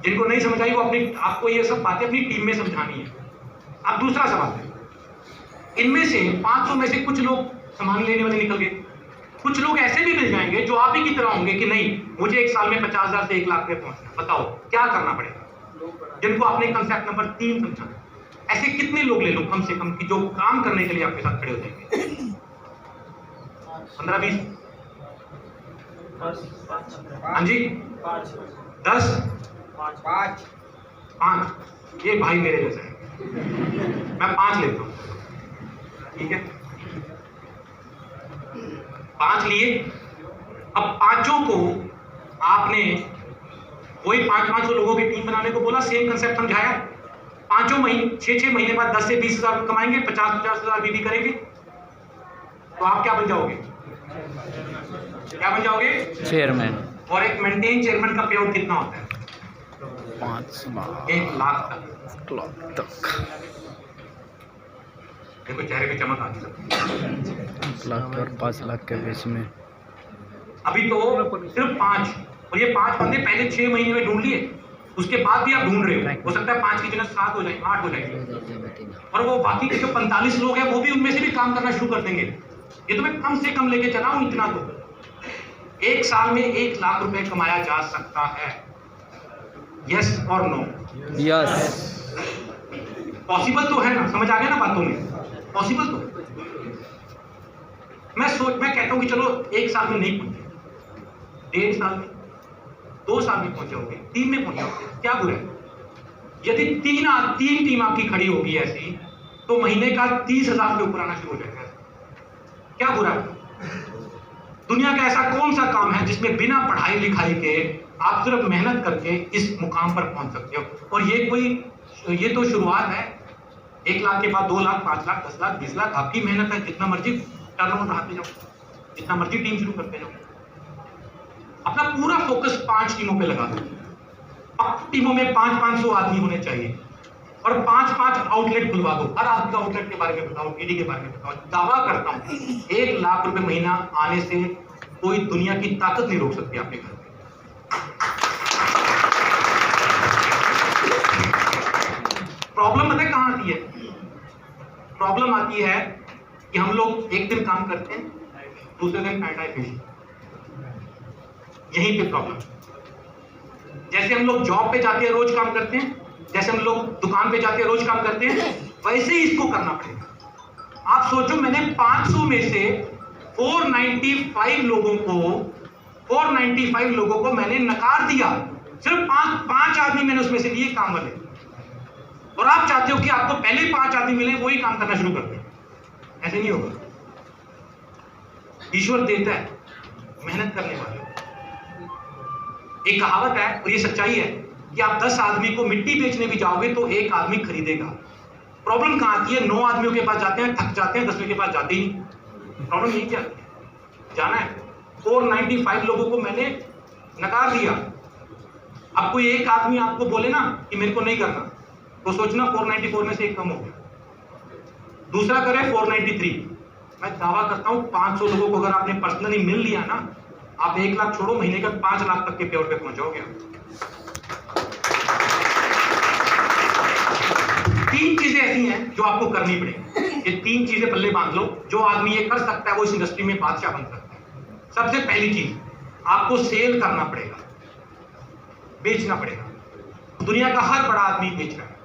जिनको नहीं समझ आई वो अपनी आपको ये सब बातें अपनी टीम में समझानी है। अब दूसरा सवाल है, इनमें से 500 में से कुछ लोग सामान लेने वाले निकल गए, कुछ लोग ऐसे भी मिल जाएंगे जो आप ही की तरह होंगे कि नहीं मुझे एक साल में 50,000 से 1 लाख पे पहुंचना, बताओ क्या करना पड़ेगा? जिनको आपने कंसेप्ट नंबर 3 समझाना। ऐसे कितने लोग ले लो कम से कम कि जो काम करने के लिए आपके साथ खड़े हो जाएंगे? 15-20? हाँ जी, 10? 5? ये भाई मेरे जैसा है, मैं 5 लेता हूँ, ठीक है? 5 लिए। अब पांचों को आपने वही 500 लोगों की टीम बनाने को बोला, सेम कंसेप्ट समझाया। पांचों महीने 6 महीने बाद 10 से 20,000 कमाएंगे, 50,000 बीबी करेंगे, तो आप क्या बन जाओगे? क्या बन जाओगे? चेयरमैन। और एक मेंटेन चेयरमैन का पे आउट कितना होता है? 5 लाख 1 लाख तक। देखो चेहरे पे चमक आती है। 1 लाख और 5 लाख के बीच में। अभी तो सिर्फ 5, और ये 5 बंदे पहले 6 महीने में ढूंढ लिए, उसके बाद भी आप ढूंढ रहे हो सकता है 5 की जगह 7 हो जाए, 8 हो जाएगी, और वो बाकी के जो 45 लोग हैं वो भी उनमें से भी काम करना शुरू कर देंगे। ये तो मैं कम से कम लेके चला हूं, इतना तो 1 साल में 1 लाख रुपए कमाया जा सकता है। यस और नो? यस। पॉसिबल तो है ना? समझ आ गया ना बातों में? पॉसिबल तो मैं कहता हूं कि चलो 1 साल में नहीं पहुंचे, 1.5 साल में, 2 साल में पहुंचे, 3 में पहुंचे, क्या बुरा है? यदि 3 टीम आपकी खड़ी होगी ऐसी, तो महीने का 30,000 के ऊपर आना शुरू हो जाएगा। क्या बुरा है? दुनिया का ऐसा कौन सा काम है जिसमें बिना पढ़ाई लिखाई के आप सिर्फ मेहनत करके इस मुकाम पर पहुंच सकते हो? और ये तो शुरुआत है। 1 लाख के बाद 2 लाख, 5 लाख, 10 लाख, 20 लाख, आपकी मेहनत है। जितना मर्जी टर्नओवर बढ़ाते जाओ, जितना मर्जी टीम शुरू करते जाओ, अपना पूरा फोकस 5 टीमों पे लगा दो। 5 टीमों में 500 आदमी होने चाहिए, और 5 आउटलेट खुलवा दो। हर आदमी का आउटलेट के बारे में बताओ, ईडी के बारे में बताओ। दावा करता हूं 1 लाख रुपए महीना आने से कोई दुनिया की ताकत नहीं रोक सकती आपके घर में। प्रॉब्लम पता है कहां आती है? प्रॉब्लम आती है कि हम लोग एक दिन काम करते हैं, दूसरे दिन पैंटाई, यहीं पे प्रॉब्लम। जैसे हम लोग जॉब पे जाते हैं, रोज काम करते हैं, जैसे हम लोग दुकान पे जाते हैं, रोज काम करते हैं, वैसे ही इसको करना पड़ेगा। आप सोचो, मैंने 500 में से 495 लोगों को मैंने नकार दिया। सिर्फ 5 आदमी मैंने उसमें से लिए काम वाले, और आप चाहते हो कि आपको पहले 5 आदमी मिले, वही काम करना शुरू कर दें। ऐसे नहीं होगा। ईश्वर देता है मेहनत करने वाले। एक कहावत है, और ये सच्चाई है, कि आप 10 आदमी को मिट्टी बेचने भी जाओगे तो 1 आदमी खरीदेगा। प्रॉब्लम कहां आती है? 9 आदमियों के पास जाते हैं, थक जाते हैं, 10वें के पास जाते ही नहीं। प्रॉब्लम यही क्या जाना है? 495 लोगों को मैंने नकार दिया। अब कोई 1 आदमी आपको बोले ना कि मेरे को नहीं करना, तो सोचना 494 में से 1 कम हो गया। दूसरा करे 493। मैं दावा करता हूं 500 लोगों को अगर आपने पर्सनली मिल लिया ना, आप 1 लाख छोड़ो, महीने का 5 लाख तक के पे आउट पे पहुंचोगे। 3 चीजें ऐसी हैं जो आपको करनी पड़ेगी। ये 3 चीजें पल्ले बांध लो। जो आदमी ये कर सकता है वो इस इंडस्ट्री में बादशाह बन सकता है। सबसे पहली चीज, आपको सेल करना पड़ेगा, बेचना पड़ेगा। दुनिया का हर बड़ा आदमी बेच रहा है।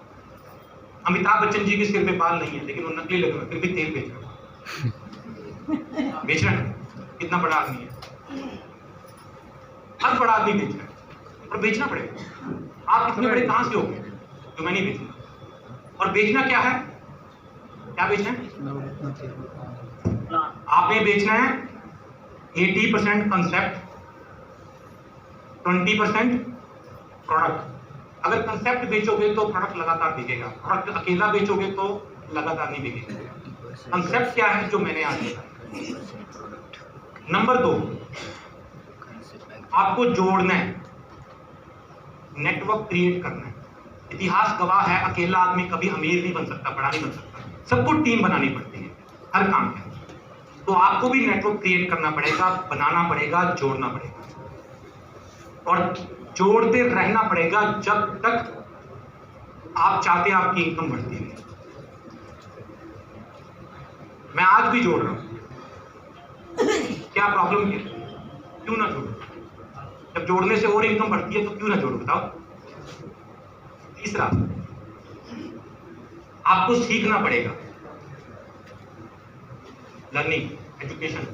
अमिताभ बच्चन जी के सिर पे बाल नहीं है, लेकिन वो नकली लगे हुए, फिर भी तेल बेच रहा है। बेच रहा है, कितना बड़ा आदमी है। हर बड़ा आदमी बेच रहा है, और बेचना पड़ेगा। आप इतने बड़े कहां से हो गए जो मैं नहीं बेचूंगा? और बेचना क्या है? क्या बेचना है? आपने बेचना है 80% कंसेप्ट, 20% प्रोडक्ट। अगर कंसेप्ट बेचोगे तो प्रोडक्ट लगातार बिकेगा, प्रोडक्ट अकेला बेचोगे तो लगातार नहीं बिकेगा। कंसेप्ट क्या है जो मैंने आज बताया? नंबर 2, आपको जोड़ना है, नेटवर्क क्रिएट करना है। इतिहास गवाह है, अकेला आदमी कभी अमीर नहीं बन सकता, बड़ा नहीं बन सकता। सबको टीम बनानी पड़ती है हर काम में। तो आपको भी नेटवर्क क्रिएट करना पड़ेगा, बनाना पड़ेगा, जोड़ना पड़ेगा और जोड़ते रहना पड़ेगा जब तक आप चाहते हैं आपकी इनकम बढ़ती है। मैं आज भी जोड़ रहा हूं, क्या प्रॉब्लम क्या है? क्यों ना जोड़ो? जब जोड़ने से और इनकम बढ़ती है तो क्यों ना जोड़ो? बताओ। तीसरा, आपको सीखना पड़ेगा, लर्निंग, एजुकेशन।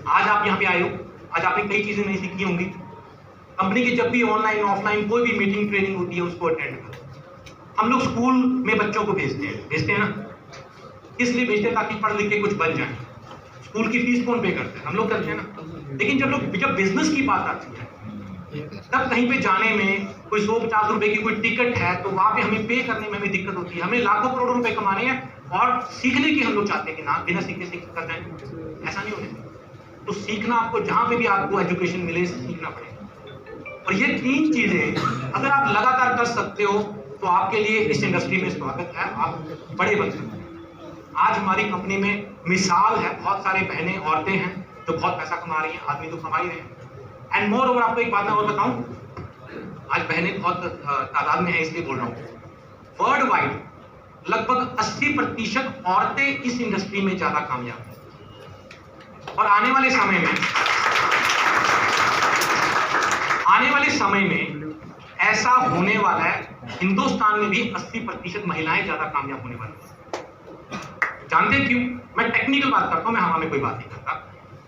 आज आप यहां पे आए हो, आज आपने कई चीजें नहीं सीखी होंगी। कंपनी की जब भी ऑनलाइन ऑफलाइन कोई भी मीटिंग ट्रेनिंग होती है उसको अटेंड करो। हम लोग स्कूल में बच्चों को भेजते हैं ना, इसलिए भेजते हैं ताकि पढ़ लिख के कुछ बन जाए। स्कूल की फीस कौन पे करते हैं? हम लोग करते हैं ना। लेकिन जब बिजनेस की बात आती है तब कहीं पे जाने में कोई 100-50 रुपए की कोई टिकट है तो वहां पे हमें पे करने में हमें दिक्कत होती है। हमें लाखों करोड़ों रुपए कमाने हैं और सीखने की हम लोग चाहते हैं कि ना बिना सीखे कर जाए, ऐसा नहीं होने। तो सीखना, आपको जहां पे भी आपको एजुकेशन मिले सीखना पड़ेगा। और ये 3 चीजें अगर आप लगातार कर सकते हो तो आपके लिए इस इंडस्ट्री में स्वागत है, आप बड़े बन सकते हैं। आज हमारी कंपनी में मिसाल है, बहुत सारे बहनें औरतें हैं जो बहुत पैसा कमा रही हैं, आदमी तो कमा ही रहे हैं। एंड मोर ओवर आपको एक बात मैं और बताऊं, आज बहनें बहुत तादाद में है इसलिए बोल रहा हूं। वर्ल्ड वाइड लगभग 80% औरतें इस इंडस्ट्री में ज्यादा कामयाब हैं। और आने वाले समय में ऐसा होने वाला है, हिंदुस्तान में भी 80% महिलाएं ज्यादा कामयाब होने वाली हैं। जानते हैं क्यों? मैं टेक्निकल बात करता हूं, मैं हवा में कोई बात नहीं करता।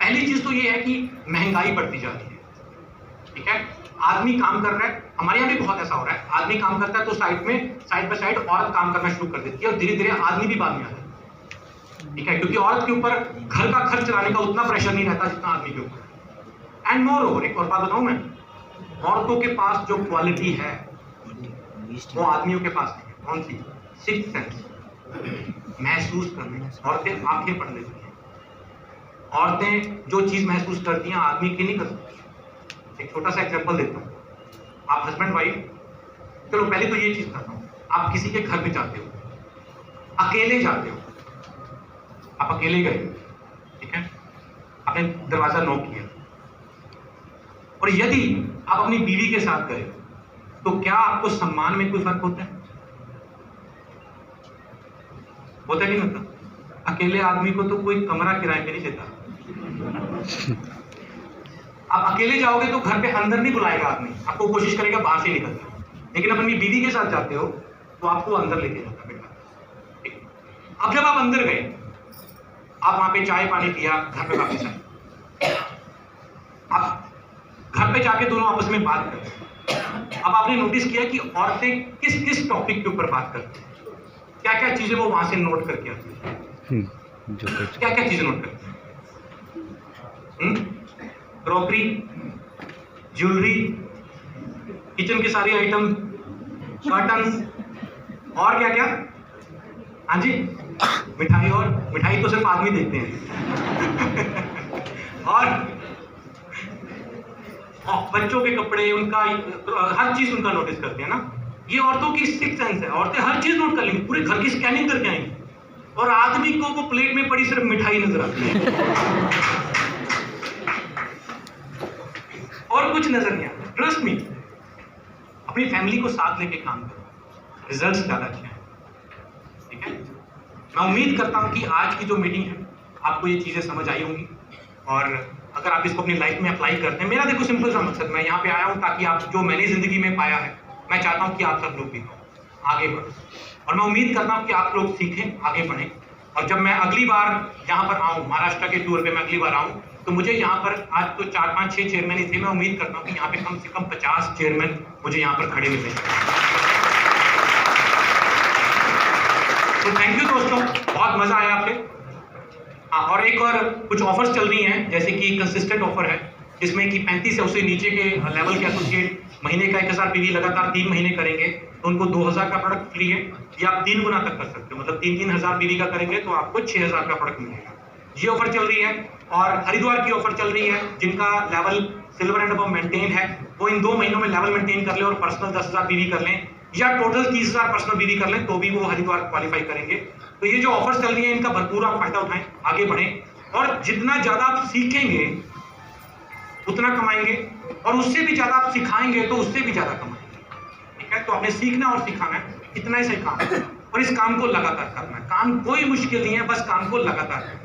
पहली चीज तो ये है कि महंगाई बढ़ती जा रही है, ठीक है। आदमी काम कर रहा है, हमारे यहाँ भी बहुत ऐसा हो रहा है, आदमी काम करता है तो साइड बाय साइड औरत काम करना शुरू कर देती है और धीरे धीरे आदमी भी बाद में आता है, ठीक है, क्योंकि औरत के ऊपर घर का खर्च चलाने का उतना प्रेशर नहीं रहता जितना आदमी के ऊपर। एंड मोर ओवर एक और बात बताऊं मैं, औरतों के पास जो क्वालिटी है वो आदमियों के पास नहीं है। कौन सी? सिक्स्थ सेंस, महसूस करने। औरतें आंखें पढ़ लेती हैं, औरतें जो चीज महसूस करती हैं आदमी की नहीं करती। एक छोटा सा एग्जांपल देता हूं, आप हस्बैंड वाइफ, चलो पहले तो ये चीज करता हूं, आप किसी के घर पे जाते हो, अकेले जाते हो, आप अकेले गए, ठीक है, आपने दरवाजा नॉक किया और यदि आप अपनी बीवी के साथ गए तो क्या आपको सम्मान में कोई फर्क होता है? होता नहीं होता? अकेले आदमी को तो कोई कमरा किराए पे नहीं देता। आप अकेले जाओगे तो घर पे अंदर नहीं बुलाएगा आदमी, आपको कोशिश करेगा बाहर से निकलना। लेकिन अपनी बीवी के साथ जाते हो तो आपको अंदर लेके जाता बेटा। अब जब आप अंदर गए, आप वहां पे चाय पानी पिया, घर पे वापस आए, आप घर पे जाके दोनों आपस में बात करते। अब आपने नोटिस किया कि औरतें किस किस टॉपिक के ऊपर बात करती हैं, क्या क्या चीजें वो वहां से नोट करके आती है, क्या क्या चीजें नोट करती है? क्रॉकरी, ज्वेलरी, किचन के सारे आइटम, कर्टन्स और क्या क्या? हाँ जी, मिठाई। और मिठाई तो सिर्फ आदमी देखते हैं। और बच्चों के कपड़े, उनका हर चीज उनका नोटिस करते हैं ना। ये औरतों की सिक्स्थ सेंस है, औरतें हर चीज नोट कर लेंगी, पूरे घर की स्कैनिंग करके आएंगी और आदमी को वो प्लेट में पड़ी सिर्फ मिठाई नजर आती है और कुछ नजर नहीं आता। ट्रस्ट मी, अपनी फैमिली को साथ लेके काम करो, रिजल्ट्स ज्यादा अच्छे हैं, ठीक है। मैं उम्मीद करता हूं कि आज की जो मीटिंग है आपको ये चीजें समझ आई होंगी और अगर आप इसको अपनी लाइफ में अप्लाई करते हैं, मेरा देखो सिंपल सा मकसद, मैं यहाँ पे आया हूँ ताकि आप जो मैंने जिंदगी में पाया है, मैं चाहता हूँ कि आप सब लोग भी आगे बढ़ो और मैं उम्मीद करता हूँ कि आप लोग सीखें, आगे बढ़ें। और जब मैं अगली बार यहाँ पर आऊँ, महाराष्ट्र के टूर पे मैं अगली बार आऊँ, तो मुझे यहाँ पर आज तो 4, 5, 6 चेयरमैन ही थे, मैं उम्मीद करता हूँ कि यहाँ पे कम से कम 50 चेयरमैन मुझे यहाँ पर खड़े मिले। तो थैंक यू दोस्तों, बहुत मजा आया आपसे। और एक और कुछ ऑफर्स चल रही हैं, जैसे कि कंसिस्टेंट ऑफर है जिसमें कि 35 से उससे नीचे के लेवल के एसोसिएट महीने का 1000 पीवी लगातार 3 महीने करेंगे तो उनको 2000 का प्रोडक्ट फ्री है, या आप 3 गुना तक कर सकते हो, मतलब 3-3 हजार पीवी का करेंगे तो आपको 6000 का प्रोडक्ट मिलेगा। ये ऑफर चल रही है। और हरिद्वार की ऑफर चल रही है, जिनका level silver and above maintain है वो इन 2 महीनों में लेवल मेंटेन कर ले और पर्सनल 10,000 पीवी कर लें, या टोटल 30,000 पर्सनल पीवी कर लें तो भी वो हरिद्वार क्वालिफाई करेंगे। तो ये जो ऑफर्स चल रही है इनका भरपूर आप फायदा उठाएं, आगे बढ़ें और जितना ज्यादा आप सीखेंगे उतना कमाएंगे, और उससे भी ज्यादा आप सिखाएंगे तो उससे भी ज्यादा कमाएंगे। ठीक है, तो आपने सीखना और सिखाना है, इतना ही सही काम है, और इस काम को लगातार करना है। काम कोई मुश्किल नहीं है, बस काम को लगातार करना है।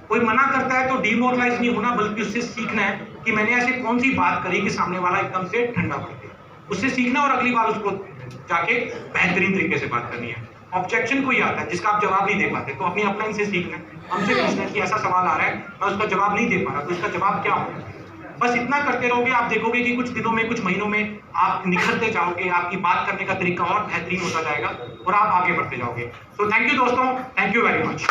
कोई मना करता है तो डिमोरलाइज नहीं होना, बल्कि उससे सीखना है कि मैंने ऐसे कौन सी बात करी कि सामने वाला एकदम से ठंडा पड़ गया। उससे सीखना और अगली बार उसको जाके बेहतरीन तरीके से बात करनी है। ऑब्जेक्शन कोई आता है जिसका आप जवाब नहीं दे पाते, तो अपनी अपलाइन से सीखना, हमसे पूछना कि ऐसा सवाल आ रहा है, मैं उसका जवाब नहीं दे पा रहा, तो इसका जवाब क्या होगा। बस इतना करते रहोगे, आप देखोगे कि कुछ दिनों में, कुछ महीनों में आप निखरते जाओगे, आपकी बात करने का तरीका और बेहतरीन होता जाएगा और आप आगे बढ़ते जाओगे। सो थैंक यू दोस्तों, थैंक यू वेरी मच।